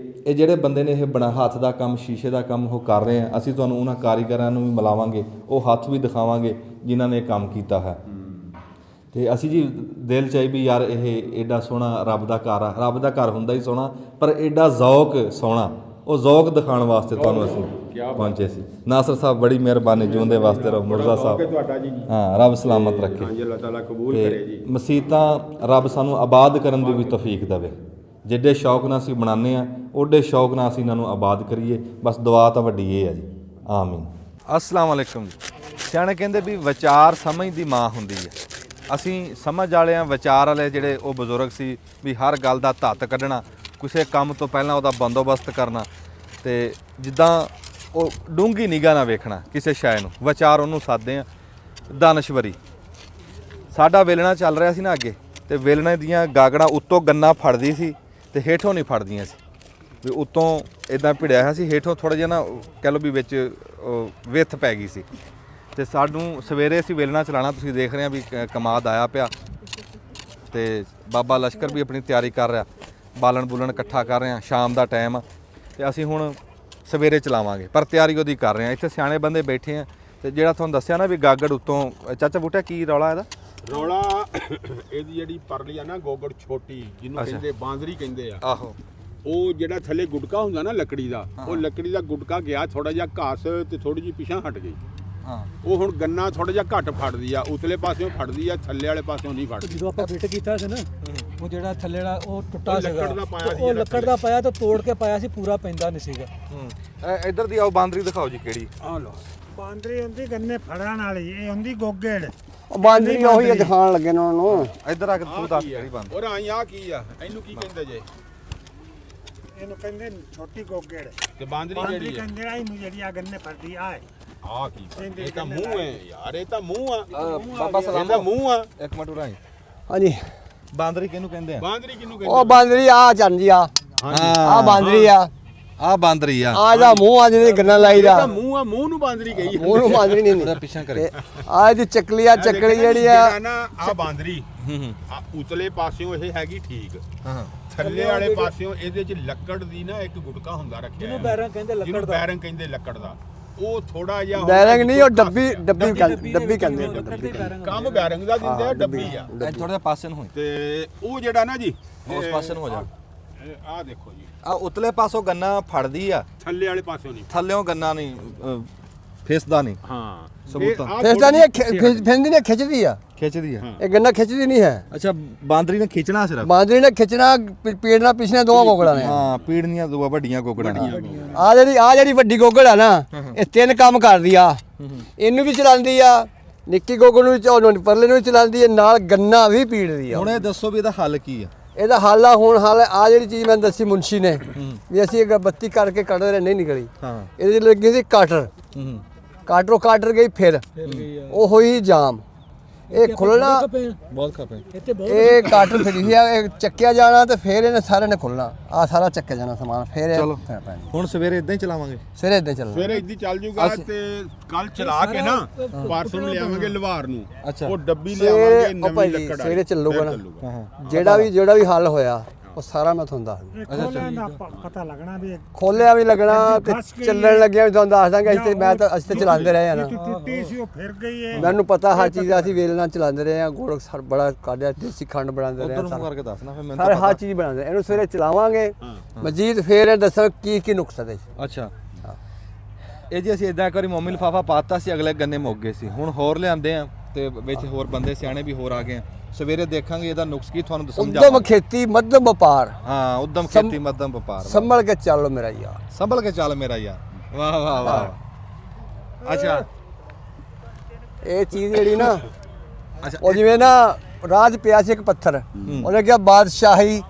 ਇਹ ਜਿਹੜੇ ਬੰਦੇ ਨੇ ਇਹ ਬਣਾ ਹੱਥ ਦਾ ਕੰਮ, ਸ਼ੀਸ਼ੇ ਦਾ ਕੰਮ ਉਹ ਕਰ ਰਹੇ ਆ। ਅਸੀਂ ਤੁਹਾਨੂੰ ਉਹਨਾਂ ਕਾਰੀਗਰਾਂ ਨੂੰ ਵੀ ਮਿਲਾਵਾਂਗੇ, ਉਹ ਹੱਥ ਵੀ ਦਿਖਾਵਾਂਗੇ ਜਿਨ੍ਹਾਂ ਨੇ ਇਹ ਕੰਮ ਕੀਤਾ ਹੈ। ਤੇ ਅਸੀਂ ਜੀ ਦਿਲ ਚਾਹੀ ਵੀ ਯਾਰ ਇਹ ਐਡਾ ਸੋਹਣਾ ਰੱਬ ਦਾ ਘਰ ਆ। ਰੱਬ ਦਾ ਘਰ ਹੁੰਦਾ ਹੀ ਸੋਹਣਾ, ਪਰ ਐਡਾ ਜ਼ੌਕ ਸੋਹਣਾ, ਉਹ ਜ਼ੌਕ ਦਿਖਾਉਣ ਵਾਸਤੇ ਤੁਹਾਨੂੰ ਅਸੀਂ ਪਹੁੰਚੇ ਸੀ। ਨਾਸਰ ਸਾਹਿਬ ਬੜੀ ਮਿਹਰਬਾਨੀ, ਜਿਉਂਦੇ ਵਾਸਤੇ ਰਹੋ। ਮੁਰਜ਼ਾ ਸਾਹਿਬ ਤੁਹਾਡਾ ਜੀ, ਹਾਂ ਰੱਬ ਸਲਾਮਤ ਰੱਖੇ। ਹਾਂਜੀ ਅੱਲਾਹ ਤਾਲਾ ਕਬੂਲ ਕਰੇ ਜੀ। ਮਸੀਤਾਂ ਰੱਬ ਸਾਨੂੰ ਆਬਾਦ ਕਰਨ ਦੀ ਵੀ ਤੌਫੀਕ ਦੇਵੇ। ਜਿੱਡੇ ਸ਼ੌਕ ਨਾਲ ਅਸੀਂ ਬਣਾਉਂਦੇ ਆ, ਓਡੇ ਸ਼ੌਕ ਨਾਲ ਅਸੀਂ ਇਹਨਾਂ ਨੂੰ ਆਬਾਦ ਕਰੀਏ। ਬਸ ਦੁਆ ਤਾਂ ਵੱਡੀ ਇਹ ਹੈ ਜੀ, ਆਮੀਨ। ਅਸਲਾਮ ਵਾਲੇਕੁਮ ਜੀ। ਸਿਆਣੇ ਕਹਿੰਦੇ ਵੀ ਵਿਚਾਰ ਸਮਝ ਦੀ ਮਾਂ ਹੁੰਦੀ ਹੈ। ਅਸੀਂ ਸਮਝ ਵਾਲੇ ਆ, ਵਿਚਾਰ ਵਾਲੇ ਜਿਹੜੇ ਉਹ ਬਜ਼ੁਰਗ ਸੀ ਵੀ ਹਰ ਗੱਲ ਦਾ ਧੱਤ ਕੱਢਣਾ, ਕਿਸੇ ਕੰਮ ਤੋਂ ਪਹਿਲਾਂ ਉਹਦਾ ਬੰਦੋਬਸਤ ਕਰਨਾ, ਤੇ ਜਿੱਦਾਂ ਉਹ ਡੂੰਘੀ ਨਿਗਾਹ ਨਾਲ ਵੇਖਣਾ ਕਿਸੇ ਸ਼ੈ ਨੂੰ। ਵਿਚਾਰ ਉਹਨੂੰ ਸਾਦੇ ਆ ਦਾਨਸ਼ਵਰੀ। ਸਾਡਾ ਵੇਲਣਾ ਚੱਲ ਰਿਹਾ ਸੀ ਨਾ ਅੱਗੇ, ਤੇ ਵੇਲਣੇ ਦੀਆਂ ਗਾਗੜਾਂ ਉੱਤੋਂ ਗੰਨਾ ਫੜਦੀ ਸੀ ਤੇ ਹੇਠੋਂ ਨਹੀਂ ਫੜਦੀਆਂ ਸੀ, ਵੀ ਉੱਤੋਂ ਇਦਾਂ ਭਿੜਿਆ ਹੋਇਆ ਸੀ, ਹੇਠੋਂ ਥੋੜ੍ਹਾ ਜਿਹਾ ਨਾ ਕਹਿ ਲਓ ਵੀ ਵਿੱਚ ਵਿੱਥ ਪੈ ਗਈ ਸੀ। ਤੇ ਸਾਨੂੰ ਸਵੇਰੇ ਅਸੀਂ ਵੇਲਣਾ ਚਲਾਉਣਾ, ਤੁਸੀਂ ਦੇਖ ਰਹੇ ਆ ਵੀ ਕਮਾਦ ਆਇਆ ਪਿਆ, ਤੇ ਬਾਬਾ ਲਸ਼ਕਰ ਵੀ ਆਪਣੀ ਤਿਆਰੀ ਕਰ ਰਿਹਾ, ਬਾਲਣ ਬੁਲਣ ਇਕੱਠਾ ਕਰ ਰਹੇ ਆ। ਸ਼ਾਮ ਦਾ ਟਾਈਮ ਆ ਤੇ ਅਸੀਂ ਹੁਣ ਸਵੇਰੇ ਚਲਾਵਾਂਗੇ, ਪਰ ਤਿਆਰੀ ਉਹਦੀ ਕਰ ਰਹੇ ਆ। ਇੱਥੇ ਸਿਆਣੇ ਬੰਦੇ ਬੈਠੇ ਆ, ਤੇ ਜਿਹੜਾ ਤੁਹਾਨੂੰ ਦੱਸਿਆ ਨਾ ਵੀ ਗਾਗੜ ਉੱਤੋਂ, ਚਾਚਾ ਬੂਟਾ ਕੀ ਰੌਲਾ ਇਹਦਾ? ਰੌਲਾ ਇਹਦੀ ਜਿਹੜੀ ਪਰਲੀ ਆ ਨਾ ਗੋਗੜ ਛੋਟੀ, ਜਿਹਨੂੰ ਕਹਿੰਦੇ ਬਾਂਦਰੀ ਕਹਿੰਦੇ ਆ। ਆਹੋ, ਉਹ ਜਿਹੜਾ ਥੱਲੇ ਗੁਟਕਾ ਹੁੰਦਾ ਨਾ ਲੱਕੜੀ ਦਾ, ਉਹ ਲੱਕੜੀ ਦਾ ਗੁਟਕਾ ਗਿਆ ਥੋੜਾ ਜਿਹਾ ਘਾਸ ਤੇ ਥੋੜੀ ਜਿਹੀ ਪਿਛਾਂ ਹਟ ਗਈ। ਉਹ ਹੁਣ ਗੰਨਾ ਥੋੜਾ ਜਿਹਾ ਘੱਟ ਫੜਦੀ ਆ, ਉਤਲੇ ਪਾਸਿਓਂ ਫੜਦੀ ਆ, ਥੱਲੇ ਵਾਲੇ ਪਾਸਿਓਂ ਨਹੀਂ ਫੜਦੀ। ਜਦੋਂ ਆਪਾਂ ਫਿੱਟ ਕੀਤਾ ਸੀ ਨਾ, ਉਹ ਜਿਹੜਾ ਥੱਲੇ ਵਾਲਾ ਉਹ ਟੁੱਟਾ ਸੀਗਾ, ਉਹ ਲੱਕੜ ਦਾ ਪਾਇਆ ਤਾਂ ਤੋੜ ਕੇ ਪਾਇਆ ਸੀ, ਪੂਰਾ ਪੈਂਦਾ ਨਹੀਂ ਸੀਗਾ। ਇੱਧਰ ਦੀ ਆਓ ਬਾਂਦਰੀ ਦਿਖਾਓ ਜੀ ਕਿਹੜੀ। ਆ ਲੋ ਬਾਂਦਰੀ ਹੁੰਦੀ ਗੰਨੇ ਫੜਨ ਵਾਲੀ, ਇਹ ਹੁੰਦੀ ਗੋਗੜ। ਉਹ ਬਾਂਦਰੀ ਉਹੀ ਦਿਖਾਣ ਲੱਗੇ ਨੇ ਉਹਨੂੰ। ਇੱਧਰ ਆ ਕੇ ਤੂੰ ਦੱਸ ਕਿਹੜੀ ਬਾਂਦਰੀ? ਔਰ ਆਈ ਆ ਕੀ ਆ, ਇਹਨੂੰ ਕੀ ਕਹਿੰਦੇ ਜੇ? ਇਹਨੂੰ ਕਹਿੰਦੇ ਛੋਟੀ ਗੋਗੜ। ਤੇ ਬਾਂਦਰੀ ਜਿਹੜੀ ਹੈ ਕਹਿੰਦੇ ਆ ਇਹਨੂੰ, ਜਿਹੜੀ ਆ ਗੰਨੇ ਫੜਦੀ ਆ। ਆ ਕੀ? ਇਹ ਤਾਂ ਮੂੰਹ ਹੈ ਯਾਰ, ਇਹ ਤਾਂ ਮੂੰਹ ਆ ਬਾਬਾ ਸਲਾਮ ਇਹਦਾ ਮੂੰਹ ਆ। ਇੱਕ ਮਿੰਟ ਉਰਾਂ ਹਾਂਜੀ, ਬਾਂਦਰੀ ਕਿਹਨੂੰ ਕਹਿੰਦੇ ਆ? ਬਾਂਦਰੀ ਕਿਹਨੂੰ ਕਹਿੰਦੇ? ਉਹ ਬਾਂਦਰੀ ਆ ਜਾਂਦੀ ਆ, ਆ ਬਾਂਦਰੀ ਆ, ਆ ਬਾਂਦਰੀ ਆ। ਆ ਦਾ ਮੂੰਹ ਆ ਜਿਹਦੇ ਗੰਨਾ ਲਾਈਦਾ। ਇਹ ਤਾਂ ਮੂੰਹ ਆ, ਮੂੰਹ ਨੂੰ ਬਾਂਦਰੀ ਕਹੀ ਮੂੰਹ ਨੂੰ ਬਾਂਦਰੀ ਨਹੀਂ ਉਹਦਾ ਪਿੱਛਾ ਕਰੇ। ਆ ਇਹਦੀ ਚੱਕਲੀ ਆ, ਚੱਕਲੀ ਜਿਹੜੀ ਆ ਨਾ ਆ ਬਾਂਦਰੀ, ਆ ਉਤਲੇ ਪਾਸਿਓਂ ਇਹ ਹੈਗੀ ਠੀਕ, ਹਾਂ, ਥੱਲੇ ਵਾਲੇ ਪਾਸਿਓਂ ਇਹਦੇ ਚ ਲੱਕੜ ਦੀ ਨਾ ਇੱਕ ਗੁਟਕਾ ਹੁੰਦਾ ਰੱਖਿਆ, ਜਿਹਨੂੰ ਬੈਰੰਗ ਕਹਿੰਦੇ ਲੱਕੜ ਜਿਹਨੂੰ ਦਾ। ਬੈਰੰਗ ਕਹਿੰਦੇ ਲੱਕੜ ਦਾ। ਉਹ ਥੋੜਾ ਜਿਹਾ ਬੈਰੰਗ ਨਹੀਂ, ਉਹ ਡੱਬੀ ਕਹਿੰਦੇ ਡੱਬੀ ਕੰਮ ਬੈਰੰਗ ਦਾ ਦਿੰਦੇ ਆ, ਡੱਬੀ ਆ। ਥੋੜਾ ਜਿਹਾ ਪਾਸੇ ਨੂੰ ਹੋਈ, ਤੇ ਉਹ ਜਿਹੜਾ ਨਾ ਜੀ ਉਸ ਪਾਸੇ ਨੂੰ ਹੋ ਜਾ। ਆਹ ਦੇਖੋ ਜੀ, ਆ ਉਤਲੇ ਪਾਸੋਂ ਗੰਨਾ ਫੜਦੀ ਆ, ਥੱਲੇ ਵਾਲੇ ਪਾਸਿਓਂ ਨਹੀਂ। ਥੱਲਿਓਂ ਗੰਨਾ ਨਹੀਂ ਫਿਸਦਾ ਨਹੀਂ। ਹਾਂ, ਸਬੂਤਾਂ ਫੇਸਦਾ ਨਹੀਂ, ਫੇਂਦੀ ਨੇ ਖਿੱਚਦੀ ਆ, ਖਿੱਚਦੀ ਆ। ਇਹ ਗੰਨਾ ਖਿੱਚਦੀ ਨਹੀਂ ਹੈ। ਅੱਛਾ, ਬਾਂਦਰੀ ਨੇ ਖਿੱਚਣਾ ਸਿਰਫ। ਬਾਂਦਰੀ ਨੇ ਖਿੱਚਣਾ, ਪੀੜਨਾ ਪਿਛਲੇ ਦੋਵਾਂ ਗੋਗੜਾਂ ਨੇ। ਹਾਂ, ਪੀੜਨੀਆਂ ਦੋ ਵੱਡੀਆਂ ਗੋਗੜਾਂ। ਆ ਜਿਹੜੀ ਵੱਡੀ ਗੋਗੜ ਆ ਨਾ, ਇਹ ਤਿੰਨ ਕੰਮ ਕਰਦੀ ਆ। ਇਹਨੂੰ ਵੀ ਚਲਾਉਂਦੀ ਆ, ਨਿੱਕੀ ਗੋਗੜ ਨੂੰ ਵੀ, ਪਰਲੇ ਨੂੰ ਵੀ ਚਲਾਉਂਦੀ ਹੈ, ਨਾਲ ਗੰਨਾ ਵੀ ਪੀੜਦੀ ਆ। ਹੁਣ ਇਹ ਦੱਸੋ ਵੀ ਇਹਦਾ ਹੱਲ ਕੀ ਆ? ਇਹਦਾ ਹੱਲ ਆ, ਹੁਣ ਹੱਲ ਆ ਜਿਹੜੀ ਚੀਜ਼ ਮੈਂ ਦੱਸੀ ਮੁਨਸ਼ੀ ਨੇ ਵੀ ਅਸੀਂ ਇਹ ਬੱਤੀ ਕਰਕੇ ਕੱਢ ਰਹੇ, ਨਹੀਂ ਨਿਕਲੀ। ਹਾਂ, ਇਹਦੇ ਲੱਗੀ ਸੀ ਕਾਟਰ, ਕਾਟਰੋਂ ਕਾਟਰ ਗਈ, ਫਿਰ ਉਹ ਹੋਈ ਜਾਮ। ਇਹ ਖੁੱਲਣਾ ਬਹੁਤ ਖਪੇ ਇਹ ਕਾਟਨ ਫਰੀ ਆ, ਇਹ ਚੱਕਿਆ ਜਾਣਾ ਤੇ ਫਿਰ ਇਹਨੇ ਸਾਰੇ ਨੇ ਖੁੱਲਣਾ। ਆ ਸਾਰਾ ਚੱਕਿਆ ਜਾਣਾ ਸਮਾਨ ਫਿਰ ਚਲੋ ਹੁਣ ਸਵੇਰੇ ਇਦਾਂ ਹੀ ਚਲਾਵਾਂਗੇ। ਸਵੇਰੇ ਇੱਦਾਂ ਚੱਲਣਾ। ਸਵੇਰੇ ਇੱਦੀ ਚੱਲ ਜੂਗਾ ਤੇ ਕੱਲ ਚਲਾ ਕੇ ਨਾ ਪਰਸੋਂ ਨੂੰ ਲਿਆਵਾਂਗੇ ਲਵਾਰ ਨੂੰ। ਉਹ ਡੱਬੀ ਲਿਆਵਾਂਗੇ ਸਵੇਰੇ ਉਹ ਨਵੀਂ ਭਾਈ ਲੱਕੜ ਸਵੇਰੇ ਚੱਲੂਗਾ ਨਾ, ਹਾਂ ਜਿਹੜਾ ਵੀ ਹੱਲ ਹੋਇਆ ਉਹ ਸਾਰਾ ਮੈਂ ਤੁਹਾਨੂੰ ਦੱਸ ਦੂੰ। ਖੋਲਿਆਂ ਦਾ ਪਤਾ ਲੱਗਣਾ ਵੀ ਖੋਲਿਆ ਵੀ ਲੱਗਣਾ ਤੇ ਚੱਲਣ ਲੱਗਿਆ ਵੀ ਤੁਹਾਨੂੰ ਦੱਸ ਦਾਂਗੇ। ਅਸੀਂ ਤੇ ਚਲਾਉਂਦੇ ਰਹੇ ਆ ਨਾ, ਟੁੱਟੀ ਸੀ ਉਹ ਫਿਰ ਗਈ ਹੈ। ਮੈਨੂੰ ਪਤਾ ਹਰ ਚੀਜ਼ ਦਾ। ਅਸੀਂ ਵੇਲ ਨਾਲ ਚਲਾਉਂਦੇ ਰਹੇ ਆ, ਗੁੜ ਬੜਾ ਕਾਢਿਆ, ਦੇਸੀ ਖੰਡ ਬਣਾਉਂਦੇ ਰਹੇ ਉਧਰ ਆ, ਨੂੰ ਕਰਕੇ ਦੱਸਣਾ ਫਿਰ ਮੈਨੂੰ ਸਾਰੇ ਤਾਂ ਹਰ ਚੀਜ਼ ਬਣਾਉਂਦੇ। ਇਹਨੂੰ ਸਵੇਰੇ ਚਲਾਵਾਂਗੇ ਮਜੀਦ, ਫਿਰ ਇਹ ਦੱਸੋ ਕੀ ਨੁਕਸ ਹੈ। ਅੱਛਾ ਇਹ ਜੀ ਅਸੀਂ ਇਦਾਂ ਇੱਕ ਵਾਰੀ ਮੋਮੀ ਲਿਫਾਫਾ ਪਾਤਾ ਸੀ, ਅਗਲੇ ਗੰਨੇ ਮੁੱਕ ਗਏ ਸੀ। ਹੁਣ ਹੋਰ ਲਿਆਂਦੇ ਆ ਤੇ ਵਿੱਚ ਹੋਰ ਬੰਦੇ ਸਿਆਣੇ ਵੀ ਹੋਰ ਆ ਗਏ ਆ। ਸਵੇਰੇ ਦੇਖਾਂਗੇ ਇਹਦਾ ਨੁਕਸ ਕੀ ਤੁਹਾਨੂੰ ਉਦਮ ਸਮਝਾਵਾਂਗੇ। ਖੇਤੀ ਮੱਧਮ ਵਪਾਰ, ਹਾਂ ਉਦਮ ਖੇਤੀ ਮੱਧਮ ਵਪਾਰ। ਸੰਭਲ ਕੇ ਚੱਲੋ ਮੇਰਾ ਯਾਰ, ਸੰਭਲ ਕੇ ਚੱਲ ਮੇਰਾ ਯਾਰ। ਵਾਹ ਵਾਹ ਵਾਹ। ਅੱਛਾ ਇਹ ਚੀਜ਼ ਜਿਹੜੀ ਨਾ ਅੱਛਾ ਉਹ ਜਿਵੇਂ ਨਾ ਰਾਜ ਪਿਆ ਸੀ ਇੱਕ ਪੱਥਰ, ਉਹਨੇ ਕਿਹਾ ਬਾਦਸ਼ਾਹੀ,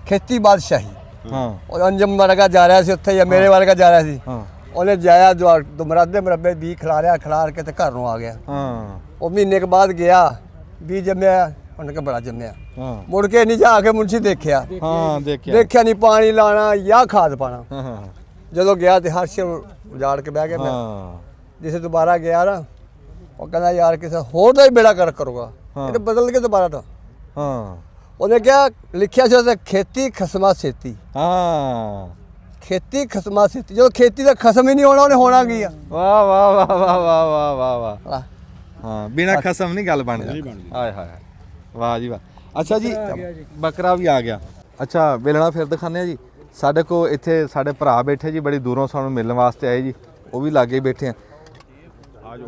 ਖੇਤੀ ਬਾਦਸ਼ਾਹੀ। ਹਾਂ ਉਹ ਅੰਜਮ ਵਰਗਾ ਜਾ ਰਿਹਾ ਸੀ ਉੱਥੇ, ਜਾਂ ਮੇਰੇ ਵਰਗਾ ਜਾ ਰਿਹਾ ਸੀ। ਹਾਂ ਉਹਨੇ ਜਾਇਆ ਦੁਮਰਾਦੇ ਮਰਬੇ ਬੀ ਖਿਲਾਰ ਕੇ ਤੇ ਘਰ ਨੂੰ ਆ ਗਿਆ। ਹਾਂ ਉਹ ਮਹੀਨੇ ਕੇ ਬਾਅਦ ਗਿਆ, ਬੀ ਜੰਮਿਆ, ਉਹਨੇ ਕਿਹਾ ਬੜਾ ਜੰਮਿਆ। ਹਾਂ ਮੁੜ ਕੇ ਨਹੀਂ ਜਾ ਕੇ ਮੁੰਸ਼ੀ ਦੇਖਿਆ ਹਾਂ ਦੇਖਿਆ ਨਹੀਂ ਪਾਣੀ ਲਾਣਾ ਜਾਂ ਖਾਦ ਪਾਣਾ। ਹਾਂ ਹਾਂ ਜਦੋਂ ਗਿਆ ਤੇ ਹਰ ਸ਼ੇ ਉਜਾੜ ਕੇ ਬਹਿ ਗਿਆ। ਮੈਂ ਹਾਂ ਜਿਸੇ ਦੁਬਾਰਾ ਗਿਆ ਨਾ, ਉਹ ਕਹਿੰਦਾ ਯਾਰ ਕਿਸੇ ਹੋਰ ਦਾ ਹੀ ਬੇੜਾ ਕਰ ਕਰੂਗਾ, ਇਹ ਬਦਲ ਕੇ ਦੁਬਾਰਾ ਤੋਂ। ਹਾਂ ਉਹਨੇ ਕਿਹਾ ਲਿਖਿਆ ਸੀ ਉਹਦੇ ਖੇਤੀ ਖਸਮਾ ਛੇਤੀ, ਹਾਂ ਖੇਤੀ ਖਸਮਾ ਛੇਤੀ। ਜਦੋਂ ਖੇਤੀ ਦਾ ਖਸਮ ਹੀ ਨਹੀਂ ਹੋਣਾ, ਉਹਨੇ ਹੋਣਾ ਕੀ ਆ? ਵਾਹ ਵਾਹ ਵਾਹ ਵਾਹ ਵਾਹ ਵਾਹ ਵਾਹ ਵਾਹ। ਆਹ, ਹਾਂ ਬਿਨਾ ਖਸਮ ਨਹੀਂ ਗੱਲ ਬਣਦੀ। ਹਾਏ ਹਾਏ ਵਾਹ ਜੀ ਵਾਹ। ਅੱਛਾ ਜੀ ਬੱਕਰਾ ਵੀ ਆ ਗਿਆ। ਅੱਛਾ ਵੇਲਣਾ ਫਿਰ ਦਿਖਾਉਂਦੇ ਆ ਜੀ। ਸਾਡੇ ਕੋ ਇੱਥੇ ਸਾਡੇ ਭਰਾ ਬੈਠੇ ਜੀ, ਬੜੀ ਦੂਰੋਂ ਸਾਨੂੰ ਮਿਲਣ ਵਾਸਤੇ ਆਏ ਜੀ। ਉਹ ਵੀ ਲਾਗੇ ਬੈਠੇ ਆ।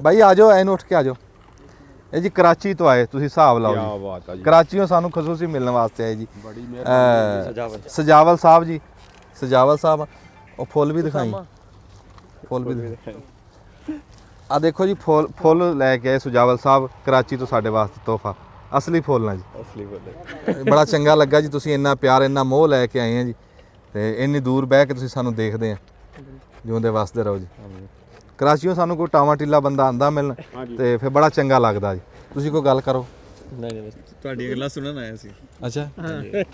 ਬਾਈ ਆ ਜਾਓ, ਐਨ ਉੱਠ ਕੇ ਆ ਜਾਓ। ਇਹ ਜੀ ਕਰਾਚੀ ਤੋਂ ਆਏ, ਤੁਸੀਂ ਹਿਸਾਬ ਲਾਓ ਕਿਆ ਜੀ। ਬਾਤ ਆ ਜੀ। ਕਰਾਚੀੋਂ ਸਾਨੂੰ ਖਸੂਸੀ ਮਿਲਣ ਵਾਸਤੇ ਆਏ ਜੀ। ਬੜੀ ਮਿਹਰਬਾਨੀ। ਸਜਾਵਲ ਸਾਹਿਬ ਜੀ, ਸਜਾਵਲ ਸਾਹਿਬ। ਉਹ ਫੁੱਲ ਵੀ ਦਿਖਾਈ, ਫੁੱਲ ਵੀ ਦਿਖਾਈ। ਆ ਦੇਖੋ ਜੀ ਫੁੱਲ ਲੈ ਕੇ ਆਏ ਸੁਜਾਵਲ ਸਾਹਿਬ ਕਰਾਚੀ ਤੋਂ ਸਾਡੇ ਵਾਸਤੇ ਤੋਹਫਾ। ਅਸਲੀ ਫੁੱਲ ਨਾ ਜੀ, ਅਸਲੀ ਫੁੱਲ। ਬੜਾ ਚੰਗਾ ਲੱਗਾ ਜੀ, ਤੁਸੀਂ ਇੰਨਾ ਪਿਆਰ ਇੰਨਾ ਮੋਹ ਲੈ ਕੇ ਆਏ ਆ ਜੀ, ਤੇ ਇੰਨੀ ਦੂਰ ਬਹਿ ਕੇ ਤੁਸੀਂ ਸਾਨੂੰ ਦੇਖਦੇ ਆ। ਜਿਉਂਦੇ ਵਸਦੇ ਰਹੋ ਜੀ। ਕਰਾਚੀੋਂ ਸਾਨੂੰ ਕੋਈ ਟਾਵਾਂ ਟਿੱਲਾ ਬੰਦਾ ਆਂਦਾ ਮਿਲਣ ਤੇ ਫਿਰ ਬੜਾ ਚੰਗਾ ਲੱਗਦਾ ਜੀ। ਤੁਸੀਂ ਕੋਈ ਗੱਲ ਕਰੋ। ਨਹੀਂ ਤੁਹਾਡੀਆਂ ਗੱਲਾਂ ਸੁਣਨ ਆਇਆ ਸੀ। ਅੱਛਾ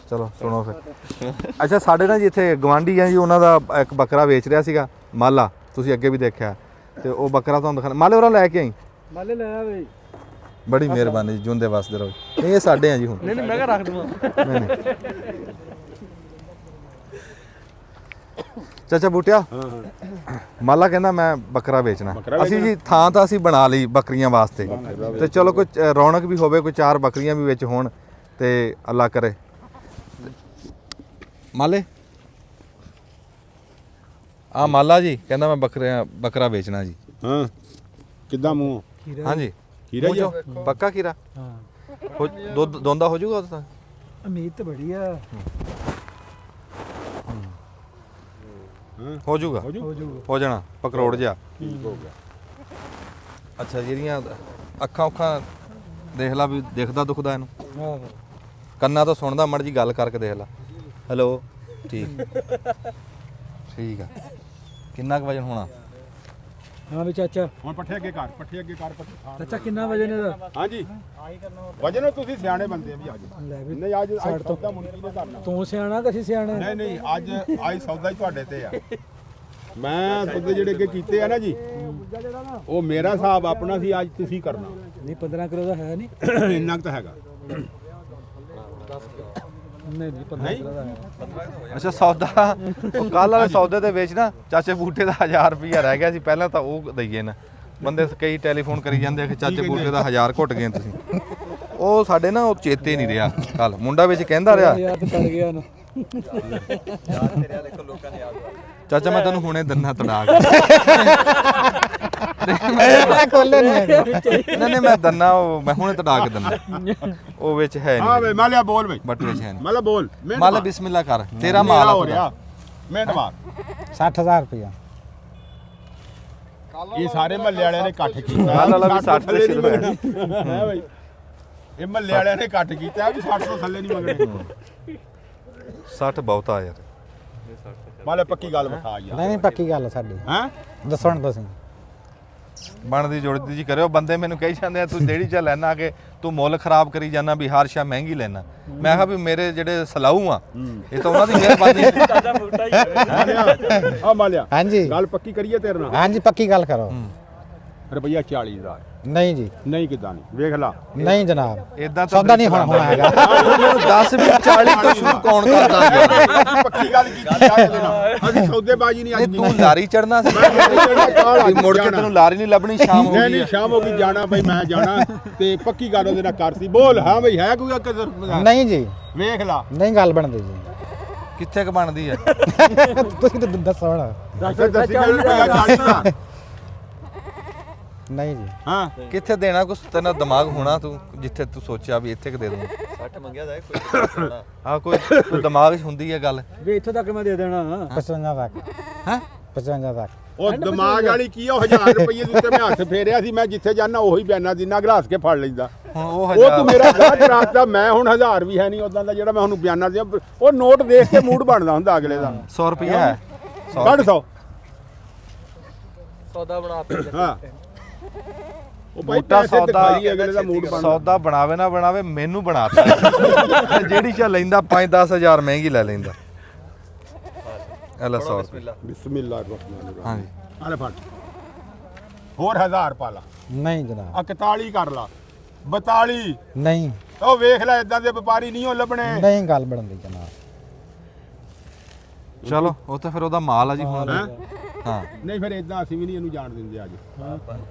ਚਲੋ ਸੁਣੋ ਫਿਰ। ਅੱਛਾ ਸਾਡੇ ਨਾਲ ਜੀ ਇੱਥੇ ਗਵਾਂਢੀ ਆ ਜੀ, ਉਹਨਾਂ ਦਾ ਇੱਕ ਬੱਕਰਾ ਵੇਚ ਰਿਹਾ ਸੀਗਾ ਮਾਲਾ, ਤੁਸੀਂ ਅੱਗੇ ਵੀ ਦੇਖਿਆ। ਤੇ ਉਹ ਬੱਕਰਾ ਤੁਹਾਨੂੰ ਦਿਖਾਣਾ, ਮਾਲੇ ਉਹਨਾਂ ਲੈ ਕੇ ਆਈ। ਮਾਲੇ ਲੈ ਆ ਬਈ। ਬੜੀ ਮਿਹਰਬਾਨੀ ਜੀ, ਜਿਉਂਦੇ ਵਸਦੇ ਰਹੋ। ਇਹ ਸਾਡੇ ਆ ਜੀ ਹੁਣ। ਨਹੀਂ ਮੈਂ ਕਿਹਾ ਰੱਖ ਦਵਾਂ। ਨਹੀਂ ਨਹੀਂ ਚਾਚਾ ਬੂਟਿਆ, ਮਾਲਾ ਕਹਿੰਦਾ ਮੈਂ ਬੱਕਰਾ ਵੇਚਣਾ। ਅਸੀਂ ਜੀ ਥਾਂ ਤਾਂ ਅਸੀਂ ਬਣਾ ਲਈ ਬੱਕਰੀਆਂ ਵਾਸਤੇ, ਤੇ ਚਲੋ ਕੋਈ ਰੌਣਕ ਵੀ ਹੋਵੇ, ਕੋਈ 4 ਬੱਕਰੀਆਂ ਵੀ ਵਿੱਚ ਹੋਣ, ਤੇ ਅੱਲਾ ਕਰੇ। ਮਾਲੇ ਆ ਮਾਲਾ ਜੀ ਕਹਿੰਦਾ ਮੈਂ ਬੱਕਰਾ ਵੇਚਣਾ ਜੀ। ਹਾਂ ਕਿੱਦਾਂ ਮੂੰਹ? ਹਾਂਜੀ ਖੀਰਾ ਹੀ ਆ? ਪੱਕਾ ਖੀਰਾ। ਹਾਂ ਦੁੱਧ ਦੋਂਦਾ ਹੋ ਜਾਊਗਾ ਤਾਂ? ਉਮੀਦ ਤਾਂ ਬੜੀ ਆ। ਹੋ ਜਾਊਗਾ, ਹੋ ਜਾਣਾ ਪਕਰੋੜ ਜਿਹਾ। ਠੀਕ ਹੋ ਗਿਆ। ਅੱਛਾ ਜਿਹੜੀਆਂ ਅੱਖਾਂ ਦੇਖ ਲਾ ਵੀ ਦਿਖਦਾ ਦੁਖਦਾ ਇਹਨੂੰ। ਕੰਨਾਂ ਤੋਂ ਸੁਣਦਾ, ਮੜ ਜੀ ਗੱਲ ਕਰਕੇ ਦੇਖ ਲਾ। ਹੈਲੋ ਠੀਕ ਠੀਕ ਆ। ਕਿੰਨਾ ਕੁ ਵਜਨ ਹੋਣਾ? ਹਾਂ ਵੀ ਚਾਚਾ, ਹੁਣ ਪੱਠੇ ਅੱਗੇ ਕਰ, ਪੱਠੇ ਅੱਗੇ ਕਰ। ਚਾਚਾ ਕਿੰਨਾ ਵਜਨ ਇਹਦਾ? ਹਾਂਜੀ ਵਜਨ ਤੁਸੀਂ ਸਿਆਣੇ ਬੰਦੇ ਵੀ ਅੱਜ। ਨਹੀਂ ਅੱਜ ਸੌਦਾ ਮੁੰਡੀ ਨੇ ਕਰਨਾ। ਤੂੰ ਸਿਆਣਾ ਕਿ ਅਸੀਂ ਸਿਆਣੇ? ਨਹੀਂ ਨਹੀਂ ਅੱਜ ਸੌਦਾ ਹੀ ਤੁਹਾਡੇ ਤੇ ਆ। ਮੈਂ ਸੌਦੇ ਜਿਹੜੇ ਅੱਗੇ ਕੀਤੇ ਆ ਨਾ ਜੀ, ਉਹ ਮੇਰਾ ਹਿਸਾਬ ਆਪਣਾ ਸੀ, ਅੱਜ ਤੁਸੀਂ ਕਰਨਾ। ਨਹੀਂ 15 ਕਿਲੋ ਦਾ ਹੈ ਨਹੀਂ। ਇੰਨਾ ਕੁ ਤਾਂ ਹੈਗਾ। ਨਹੀਂ 15 ਕਿਲੋ ਦਾ ਹੈ। ਅੱਛਾ ਸੌਦਾ ਉਹ ਕੱਲ ਵਾਲੇ ਸੌਦੇ ਦੇ ਵਿੱਚ ਨਾ ਚਾਚੇ ਬੂਟੇ ਦਾ 1000 ਰੁਪਈਆ ਰਹਿ ਗਿਆ ਸੀ। ਪਹਿਲਾਂ ਤਾਂ ਉਹ ਦਈਏ ਨਾ, ਬੰਦੇ ਕਈ ਟੈਲੀਫੋਨ ਕਰੀ ਜਾਂਦੇ ਆ ਕਿ ਚਾਚੇ ਬੂਟੇ ਦਾ 1000 ਘੁੱਟ ਗਏ ਤੁਸੀਂ। ਉਹ ਸਾਡੇ ਨਾ ਉਹ ਚੇਤੇ ਨਹੀਂ ਰਿਹਾ। ਕੱਲ ਮੁੰਡਾ ਵਿੱਚ ਕਹਿੰਦਾ ਰਿਹਾ ਯਾਰ ਤੇ ਕਰ ਗਿਆ ਨਾ। ਚਾਚਾ ਮੈਂ ਤੈਨੂੰ ਹੁਣੇ ਦੰਨਾ ਤੜਾ ਕੇ ਨਹੀਂ ਮੈਂ ਦੰਨਾ ਮੈਂ ਹੁਣੇ ਤੜਾ ਕੇ ਦੰਨਾ। ਉਹ ਵਿੱਚ ਹੈ ਹਾਂ ਨਹੀਂ ਵੇ ਮਾਲਿਆ ਬੋਲ ਵੇ, ਬਟ ਵਿੱਚ ਹੈ ਨਹੀਂ। ਮਾਲਾ ਬੋਲ। ਮਾਲੇ ਬਿਸਮਿਲ੍ਲਾ ਕਰ, ਤੇਰਾ ਮਾਲ ਹੋ ਆ ਰਿਹਾ। ਮਿੰਟ ਮਾਰ। 60000 ਰੁਪਇਆ। ਇਹ ਸਾਰੇ ਮਹੱਲੇ ਵਾਲਿਆਂ ਨੇ ਇਕੱਠ ਕੀਤਾ। ਮਾਲ ਵਾਲਾ ਵੀ 60 ਤੇ ਸ਼ੁਰੂ ਹੋਇਆ। ਹੈ ਬਈ, ਇਹ ਮਹੱਲੇ ਵਾਲਿਆਂ ਨੇ ਇਕੱਠ ਕੀਤਾ ਵੀ 60 ਤੋਂ ਥੱਲੇ ਨਹੀਂ ਮੰਗਣੇ। 60 ਬਹੁਤਾ ਯਾਰ। ਮਾਲੇ ਪੱਕੀ ਗੱਲ ਵਿਖਾ ਯਾਰ। ਨਹੀਂ ਪੱਕੀ ਗੱਲ ਆ ਸਾਡੀ। ਹੈ ਦੱਸਣ ਤੁਸੀਂ ਬਣਦੀ ਜੁੜਦੀ ਜੀ ਕਰਿਓ। ਬੰਦੇ ਮੈਨੂੰ ਕਹੀ ਜਾਂਦੇ ਆ ਤੂੰ ਡੇੜੀ 'ਚ ਲੈਣਾ ਕਿ ਤੂੰ ਮੁੱਲ ਖਰਾਬ ਕਰੀ ਜਾਂਦਾ ਵੀ ਹਰ ਸ਼ਾ ਮਹਿੰਗੀ ਲੈਣਾ। ਮੈਂ ਕਿਹਾ ਵੀ ਮੇਰੇ ਜਿਹੜੇ ਸਲਾਊ ਆ ਇਹ ਤਾਂ ਉਹਨਾਂ ਦੀ ਮਿਹਰਬਾਨੀ ਆ ਮਾਲਿਆ ਹਾਂਜੀ ਗੱਲ ਪੱਕੀ ਕਰੀਏ ਤੇਰੇ ਨਾਲ। ਹਾਂਜੀ ਪੱਕੀ ਗੱਲ ਕਰੋ। ਰੁਪਈਆ 40000 ਨਹੀਂ ਜੀ ਨਹੀਂ ਕਿਦਾਂ ਨਹੀਂ ਵੇਖ ਲਾ ਨਹੀਂ ਜਨਾਬ ਇਦਾਂ ਸੌਦਾ ਨਹੀਂ ਹੋਣਾ ਹੈਗਾ। ਮੈਨੂੰ 10 ਵੀ 40 ਤੋਂ ਸ਼ੁਰੂ ਕੌਣ ਕਰਦਾ ਯਾਰ? ਪੱਕੀ ਗੱਲ ਕੀਤੀ ਆ ਇਹਦੇ ਨਾਲ। ਅਸੀਂ ਸੌਦੇਬਾਜ਼ੀ ਨਹੀਂ ਅੱਜ ਤੂੰ ਲਾਰੀ ਚੜਨਾ ਸੀ ਵੀ ਮੁੜ ਕੇ ਤੈਨੂੰ ਲਾਰੀ ਨਹੀਂ ਲੱਭਣੀ ਸ਼ਾਮ ਹੋ ਨਹੀਂ ਗਈ ਨਹੀਂ ਆ। ਸ਼ਾਮ ਹੋ ਗਈ ਜਾਣਾ ਬਈ ਮੈਂ ਜਾਣਾ ਤੇ ਪੱਕੀ ਗੱਲ ਉਹਦੇ ਨਾਲ ਕਰਤੀ ਬੋਲ ਹਾਂ ਬਈ ਹੈ ਕੋਈ ਕਦਰ ਨਹੀਂ ਜੀ ਵੇਖ ਲਾ ਨਹੀਂ ਗੱਲ ਬਣਦੀ ਜੀ। ਕਿੱਥੇ ਕ ਬਣਦੀ ਆ? ਤੁਸੀਂ ਤਾਂ ਦੱਸੋ ਹੁਣ। ਦੱਸੀ ਗੱਲ ਰੁਪਈਆ 40 ਦਾ ਨਹੀਂ ਜੀ ਹਾਂ ਕਿੱਥੇ ਦੇਣਾ ਕੁਛ ਤੇਰਾ ਦਿਮਾਗ ਹੋਣਾ ਤੂੰ ਜਿੱਥੇ ਤੂੰ ਸੋਚਿਆ ਵੀ ਇੱਥੇ ਕ ਦੇ ਦੂੰ 60 ਮੰਗਿਆ ਜਾਏ ਕੋਈ ਆ ਕੋਈ ਦਿਮਾਗ 'ਚ ਹੁੰਦੀ ਹੈ ਗੱਲ। ਵੀ ਇੱਥੋਂ ਤੱਕ ਮੈਂ ਦੇ ਦੇਣਾ 55 ਤੱਕ ਹੈ 55 ਤੱਕ ਉਹ ਦਿਮਾਗ ਵਾਲੀ ਕੀ ਆ 1000 ਰੁਪਏ ਦੇ ਉੱਤੇ ਮੈਂ ਹੱਥ ਫੇਰਿਆ ਸੀ ਮੈਂ ਜਿੱਥੇ ਜਾਣਾ ਉਹੀ ਬਿਆਨਾ ਦਿਨਾ ਗਲਾਸ ਕੇ ਫੜ ਲੈਂਦਾ। ਹੁਣ ਉਹ ਤੂੰ ਮੇਰਾ ਗਾਹ ਕਰਾਤਾ ਮੈਂ ਹੁਣ 1000 ਵੀ ਹੈ ਨਹੀਂ ਉਦਾਂ ਦਾ ਜਿਹੜਾ ਮੈਂ ਉਹਨੂੰ ਬਿਆਨਾ ਦਿਆਂ ਉਹ ਨੋਟ ਦੇਖ ਕੇ ਮੂਡ ਬਣਦਾ ਹੁੰਦਾ ਅਗਲੇ ਦਾ 100 ਰੁਪਿਆ ਹੈ 150 ਸੌਦਾ ਬਣਾ ਪੇ ਹਾਂ ਉਹ ਭਾਈ ਮੋਟਾ ਪੈਸੇ ਦਿਖਾਈ ਅਗਲੇ ਦਾ ਮੂਡ ਬਣਦਾ। ਸੌਦਾ ਬਣਾਵੇ ਨਾ ਬਣਾਵੇ ਮੈਨੂੰ ਬਣਾਤਾ ਜਿਹੜੀ ਚਾ ਲੈਂਦਾ 5-10 ਹਜ਼ਾਰ ਮਹਿੰਗੀ ਲੈ ਲੈਂਦਾ। ਅੱਲਾ 100 ਰੁਪਏ ਬਿਸਮਿਲ੍ਲਾਹ ਰਹਿਮਾਨ ਰਹੀਮ ਹਾਂਜੀ ਆਲੇ ਫੜ ਹੋਰ 1000 ਪਾ ਲਾ ਨਹੀਂ ਜਨਾਬ ਆ 41 ਕਰ ਲਾ 42 ਨਹੀਂ ਉਹ ਵੇਖ ਲੈ ਇਦਾਂ ਦੇ ਵਪਾਰੀ ਨਹੀਂ ਉਹ ਲੱਭਣੇ ਨਹੀਂ ਗੱਲ ਬਣਦੀ ਜਨਾਬ। ਚਲੋ ਉਹ ਤਾਂ ਫਿਰ ਉਹਦਾ ਮਾਲ ਆ ਜੀ ਹੁਣ ਹੈਂ? ਹਾਂ ਨਹੀਂ ਫਿਰ ਇਦਾਂ ਅਸੀਂ ਵੀ ਨਹੀਂ ਇਹਨੂੰ ਜਾਣ ਦਿੰਦੇ ਅੱਜ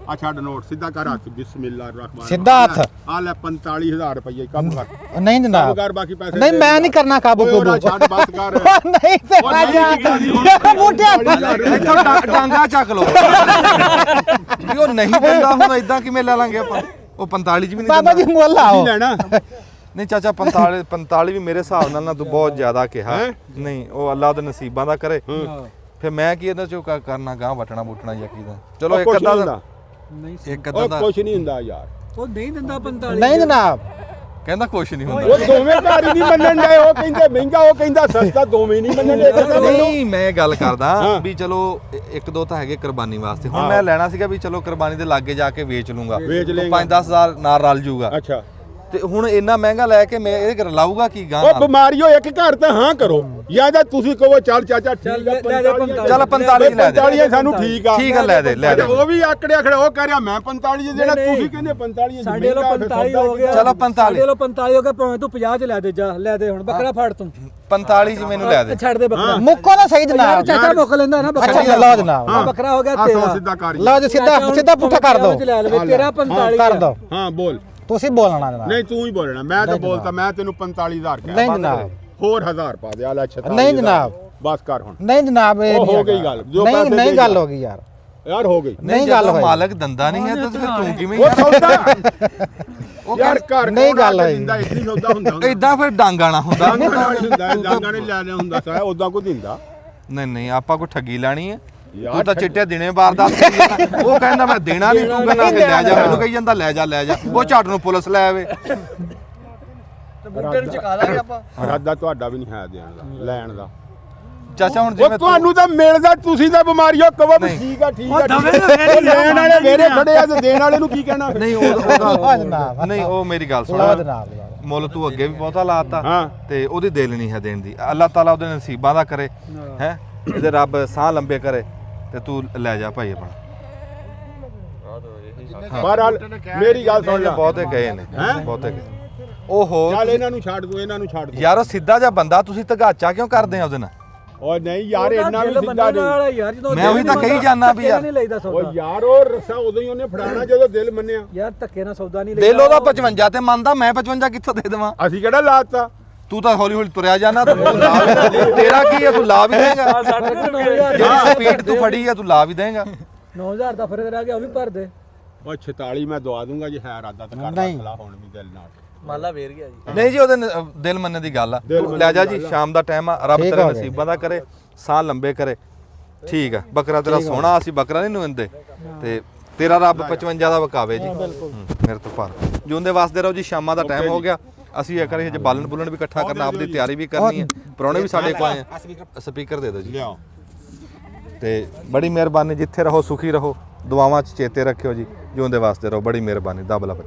ਆ ਛੱਡ ਨੋਟ ਸਿੱਧਾ ਕਰ ਹੱਥ ਬਿਸਮਿਲ੍ਲਾਹ ਰਹਿਮਾਨ ਸਿੱਧਾ ਹੱਥ। ਆ ਲੈ 45000 ਰੁਪਏ ਕੰਮ ਕਰ ਨਹੀਂ ਜਨਾਬ ਕੰਮ ਕਰ ਬਾਕੀ ਪੈਸੇ ਨਹੀਂ ਦੇ ਮੈਂ ਦੇ। ਨਹੀਂ ਕਰਨਾ ਕਾਬੂ ਓਏ ਕਬੂ ਉਹਦਾ ਛੱਡ ਬਸ ਕਰ ਨਹੀਂ ਤੇ ਉਹ ਨਹੀਂ ਰਾਜਾ ਨਿਕਲਦੀ ਹੁਣ। ਬੂਟਿਆ ਇੱਥੋਂ ਡਾਂਗਾ ਚੱਕ ਲੋ ਵੀ ਉਹ ਨਹੀਂ ਦਿੰਦਾ ਹੁਣ ਇਦਾਂ ਕਿਵੇਂ ਲੈ ਲਾਂਗੇ ਆਪਾਂ? ਉਹ 45 ਚ ਵੀ ਨਹੀਂ ਬਾਬਾ ਜੀ ਦਿੰਦਾ। ਮੁੱਲ ਆਓ ਲੈਣਾ ਨਹੀਂ ਚਾਚਾ 45 ਵੀ ਮੇਰੇ ਹਿਸਾਬ ਨਾਲ ਨਾ ਤੂੰ ਬਹੁਤ ਜ਼ਿਆਦਾ ਕਿਹਾ। ਨਹੀਂ ਉਹ ਅੱਲਾ ਦੇ ਨਸੀਬਾਂ ਦਾ ਕਰੇ ਫਿਰ ਮੈਂ ਕੀ ਇਹਦਾ ਚੋਂ ਕਰਨਾ ਗਾਂ ਵਟਣਾ ਬੁੱਟਣਾ ਜਾਂ ਕੀ ਦਾ। ਚਲੋ ਇੱਕ ਅੱਧਾ ਇੱਕ ਅੱਧਾ ਉਹ ਦਾ ਕੁਛ ਨਹੀਂ ਹੁੰਦਾ ਯਾਰ ਉਹ ਨਹੀਂ ਦਿੰਦਾ 45 ਨਹੀਂ ਜਨਾਬ ਕਹਿੰਦਾ ਕੁਛ ਨਹੀਂ ਉਹ ਹੁੰਦਾ। ਦੋਵੇਂ ਘਰ ਹੀ ਨਹੀਂ ਮੰਨਣ ਦੇ ਉਹ ਕਹਿੰਦੇ ਮਹਿੰਗਾ ਉਹ ਕਹਿੰਦਾ ਸਸਤਾ ਦੋਵੇਂ ਨਹੀਂ ਮੰਨਣ ਦੇ ਨਹੀਂ ਮੈਂ ਗੱਲ ਕਰਦਾ ਵੀ ਚਲੋ ਇੱਕ ਦੋ ਤਾਂ ਹੈਗੇ ਕੁਰਬਾਨੀ ਵਾਸਤੇ। ਹੁਣ ਮੈਂ ਲੈਣਾ ਸੀਗਾ ਵੀ ਚਲੋ ਕੁਰਬਾਨੀ ਦੇ ਲਾਗੇ ਜਾ ਕੇ ਵੇਚ ਲੂੰਗਾ ਵੇਚ ਲਏਗਾ। 5-10 ਹਜ਼ਾਰ ਨਾਲ ਰਲ ਜੂਗਾ। ਅੱਛਾ ਤੇ ਹੁਣ ਇੰਨਾ ਮਹਿੰਗਾ ਲੈ ਕੇ ਮੈਂ ਇਹ ਲਾਊਗਾ ਕੀ ਗਾਂ ਉਹ ਬਿਮਾਰੀਓ ਇੱਕ ਘਰ ਤਾਂ ਹਾਂ ਕਰੋ ਜਾਂ ਤਾਂ ਤੁਸੀਂ ਕਹੋ ਚੱਲ ਚਾਚਾ ਠੀਕ ਆ ਚੱਲ 45 ਲੈ ਦੇ 45 ਸਾਨੂੰ ਠੀਕ ਆ ਠੀਕ ਆ ਲੈ ਦੇ ਲੈ ਦੇ ਉਹ ਵੀ ਆਕੜਿਆ ਖੜੇ ਉਹ ਕਹਿ ਰਿਹਾ ਮੈਂ 45 ਦੇਣਾ ਤੁਸੀਂ ਕਹਿੰਦੇ 45 ਸਾਡੇ ਲੋ 45 ਹੋ ਗਿਆ ਚਲੋ 45 ਸਾਡੇ ਲੋ 45 ਹੋ ਗਿਆ ਭਾਵੇਂ ਤੂੰ 50 ਚ ਲੈ ਦੇ ਜਾ ਲੈ ਦੇ ਹੁਣ ਬੱਕਰਾ ਫੜ ਤੂੰ 45 ਚ ਮੈਨੂੰ ਲੈ ਦੇ। ਛੱਡ ਦੇ ਬੱਕਰਾ ਮੁੱਕੋ ਨਾ ਸਹੀ ਜਨਾਬ। ਚਾਚਾ ਮੁੱਕ ਲੈਂਦਾ ਨਾ ਬੱਕਰਾ ਅੱਛਾ ਲਓ ਜਨਾਬ ਬੱਕਰਾ ਹੋ ਗਿਆ ਆ ਤੇਰਾ ਸਿੱਧਾ ਕਰ ਲਓ ਜੀ ਸਿੱਧਾ ਪੁੱਠਾ ਕਰ ਦੋ ਲੈ ਲਵੇ ਤੇਰਾ 45 ਕਰ ਦੋ ਹਾਂ ਬੋਲ ਤੁਸੀਂ ਬੋਲਣਾ ਜਨਾਬ। ਨਹੀਂ ਤੂੰ ਹੀ ਬੋਲਣਾ ਮੈਂ ਤਾਂ ਬੋਲਤਾ ਮੈਂ ਤੈਨੂੰ 45000 ਕਹਿ ਨਹੀਂ ਜਨਾਬ ਹੋਰ 1000 ਪਾ ਦੇ ਆ ਲੈ 46 ਨਹੀਂ ਜਨਾਬ ਬਸ ਕਰ ਹੁਣ ਨਹੀਂ ਜਨਾਬ ਇਹ ਉਹ ਨਹੀਂ ਹੋ ਗਈ ਹੈਗਾ। ਗੱਲ, ਜੋ ਨਹੀਂ ਪੈਸੇ ਨਹੀਂ ਦੇ ਗੱਲ ਗਿਆ। ਹੋ ਗਈ ਯਾਰ ਯਾਰ ਹੋ ਗਈ ਨਹੀਂ ਗੱਲ ਜਦੋਂ ਹੋਈ। ਮਾਲਕ ਦੰਦਾ ਨਹੀਂ ਹੈ ਤਾਂ ਫਿਰ ਤੂੰ ਕਿਵੇਂ ਉਹ ਸੌਦਾ ਉਹ ਯਾਰ ਘਰ ਨਹੀਂ ਕੌਣ ਗੱਲ ਆ ਕੇ ਹੋਈ। ਦਿੰਦਾ ਇਤਨੀ ਸੌਦਾ ਹੁੰਦਾ ਇਦਾਂ ਫਿਰ ਡਾਂਗਾ ਨਾ ਹੁੰਦਾ। ਡਾਂਗਾ ਨਾਲ ਹੀ ਹੁੰਦਾ ਡਾਂਗਾ ਨੇ ਲੈ ਲਿਆ ਹੁੰਦਾ ਸਾ ਉਦਾਂ ਕੋ ਦਿੰਦਾ ਨਹੀਂ ਨਹੀਂ ਆਪਾਂ ਕੋਈ ਠੱਗੀ ਲੈਣੀ ਹੈ। ਤੂੰ ਤਾਂ ਚਿੱਟੇ ਦਿਨੇ ਵਾਰਦਾਤ ਕਰੀ ਜਾਣਾ। ਉਹ ਕਹਿੰਦਾ ਮੈਂ ਦੇਣਾ ਨਹੀਂ ਤੂੰ ਕਹਿੰਦਾ ਕਿ ਲੈ ਜਾ ਮੈਨੂੰ ਕਹੀ ਜਾਂਦਾ ਲੈ ਜਾ ਉਹ ਝੱਟ ਨੂੰ ਪੁਲਿਸ ਲੈ ਆਵੇ। ਬੂਟੇ ਨੂੰ ਚਕਾ ਦਾਂਗੇ ਆਪਾਂ ਇਰਾਦਾ ਤੁਹਾਡਾ ਵੀ ਨਹੀਂ ਹੈ ਦੇਣ ਦਾ ਲੈਣ ਦਾ ਚਾਚਾ ਹੁਣ ਉਹ ਜਿਵੇਂ ਤੁਹਾਨੂੰ ਤਾਂ ਮਿਲਦਾ ਤੁਸੀਂ ਤਾਂ ਬਿਮਾਰੀਓ ਕਹੋ ਵੀ ਨਹੀਂ। ਠੀਕ ਆ ਲੈਣ ਵਾਲੇ ਵੇਰੇ ਖੜੇ ਆ ਤੇ ਦੇਣ ਵਾਲੇ ਨੂੰ ਕੀ ਕਹਿਣਾ ਨਹੀਂ ਲਓ ਜਨਾਬ ਨਹੀਂ ਉਹ ਮੇਰੀ ਗੱਲ ਸੁਣ ਲਓ ਜਨਾਬ ਮੁੱਲ ਤੂੰ ਅੱਗੇ ਵੀ ਬਹੁਤਾ ਲਾਤਾ ਹਾਂ। ਤੇ ਉਹਦੀ ਦਿਲ ਨਹੀਂ ਹੈ ਦੇਣ ਦੀ। ਅੱਲਾਹ ਤਾਲਾ ਉਹਦੇ ਨਸੀਬਾਂ ਦਾ ਕਰੇ ਹੈ ਇਹਦੇ ਰੱਬ ਸਾਹ ਲੰਬੇ ਕਰੇ ਤੇ ਤੂੰ ਲੈ ਜਾ ਭਾਈ ਆਪਣਾ। ਬਹਰਹਾਲ ਮੇਰੀ ਗੱਲ ਸੁਣ ਲੈ ਬਹੁਤੇ ਗਏ ਨੇ ਬਹੁਤੇ ਗਏ। ਓਹੋ ਚੱਲ ਇਹਨਾਂ ਨੂੰ ਛੱਡ ਦੋ ਇਹਨਾਂ ਨੂੰ ਛੱਡ ਦੋ ਯਾਰ ਉਹ ਸਿੱਧਾ ਜਿਹਾ ਬੰਦਾ ਤੁਸੀਂ ਤਗਾਚਾ ਕਿਉਂ ਕਰਦੇ ਆ ਉਹਦੇ ਨਾਲ? ਓ ਨਹੀਂ ਯਾਰ ਇੰਨਾ ਵੀ ਸਿੱਧਾ ਨਹੀਂ ਯਾਰ ਜਦੋਂ ਮੈਂ ਉਹੀ ਤਾਂ ਕਹੀ ਜਾਂਦਾ ਵੀ ਯਾਰ ਨਹੀਂ ਲਈਦਾ ਓ ਸੌਦਾ ਯਾਰ ਉਹ ਰਸਾ ਉਦੋਂ ਹੀ ਉਹਨੇ ਫੜਾਣਾ ਜਦੋਂ ਦਿਲ ਮੰਨਿਆ ਯਾਰ ਧੱਕੇ ਨਾਲ ਸੌਦਾ ਨਹੀਂ ਦਿਲ ਉਹਦਾ 55 ਤੇ ਮੰਨਦਾ ਮੈਂ 55 ਕਿੱਥੋਂ ਦੇ ਦੇਵਾਂ? ਅਸੀਂ ਕਿਹੜਾ ਲਾਤਾ ਤੂੰ ਤਾਂ ਹੌਲੀ ਹੌਲੀ ਤੁਰਿਆ ਜਾਣਾ ਤੂੰ ਲਾ ਵੀ ਤੇਰਾ ਕੀ ਹੈ ਤੂੰ ਲਾ ਵੀ ਦੇਂਗਾ ਜਿਹੜੀ ਸਪੀਡ ਤੂੰ ਫੜੀ ਹੈ ਤੂੰ ਲਾ ਵੀ ਦੇਂਗਾ 9000 ਦਾ ਫਰਕ ਰਹਿ ਗਿਆ ਉਹ ਵੀ ਭਰ ਦੇ ਓ 46 ਮੈਂ ਦਵਾ ਦੂੰਗਾ ਜੇ ਹੈ ਇਰਾਦਾ ਤਾਂ ਕਰ ਨਹੀਂ। ਲਾ ਹੁਣ ਵੀ ਦਿਲ ਨਾਲ ਮਾਲਾ ਵੇਰ ਗਿਆ ਜੀ ਨਹੀਂ ਜੀ ਉਹਦੇ ਦਿਲ ਮੰਨਣ ਦੀ ਗੱਲ ਆ ਤੂੰ ਲੈ ਜਾ ਜੀ ਸ਼ਾਮ ਦਾ ਟਾਈਮ ਆ ਰੱਬ ਠੀਕ ਤੇਰੇ ਹੋ ਗਿਆ। ਨਸੀਬਾਂ ਦਾ ਕਰੇ ਸਾਹ ਲੰਬੇ ਕਰੇ ਠੀਕ ਆ ਬੱਕਰਾ ਤੇਰਾ ਸੋਹਣਾ ਅਸੀਂ ਬੱਕਰਾ ਨਹੀਂ ਨੁੰਦੇ ਤੇ ਤੇਰਾ ਰੱਬ 55 ਦਾ ਵਕਾਵੇ ਜੀ ਮੇਰੇ ਤੋਂ ਪਰ ਜਿਉਂਦੇ ਵਾਸਦੇ ਰਹੋ ਜੀ ਸ਼ਾਮਾਂ ਦਾ ਟਾਈਮ ਹੋ ਗਿਆ ਅਸੀਂ ਇਹ ਕਰੇ ਜੇ ਬਾਲਣ ਬੁਲਣ ਵੀ ਇਕੱਠਾ ਕਰਨਾ ਆਪਦੀ ਤਿਆਰੀ ਵੀ ਕਰਨੀ ਹੈ ਪ੍ਰਾਹੁਣੇ ਵੀ ਸਾਡੇ ਕੋਲ ਆਏ ਆ ਸਪੀਕਰ ਦੇ ਦਿਓ ਜੀ ਲਿਆਓ ਤੇ ਬੜੀ ਮਿਹਰਬਾਨੀ ਜਿੱਥੇ ਰਹੋ ਸੁਖੀ ਰਹੋ ਦੁਆਵਾਂ 'ਚ ਚੇਤੇ ਰੱਖਿਓ ਜੀ। ਜਿਉਂਦੇ ਵਾਸਤੇ ਰਹੋ। ਬੜੀ ਮਿਹਰਬਾਨੀ। ਦਾਬਲਾ ਬਟ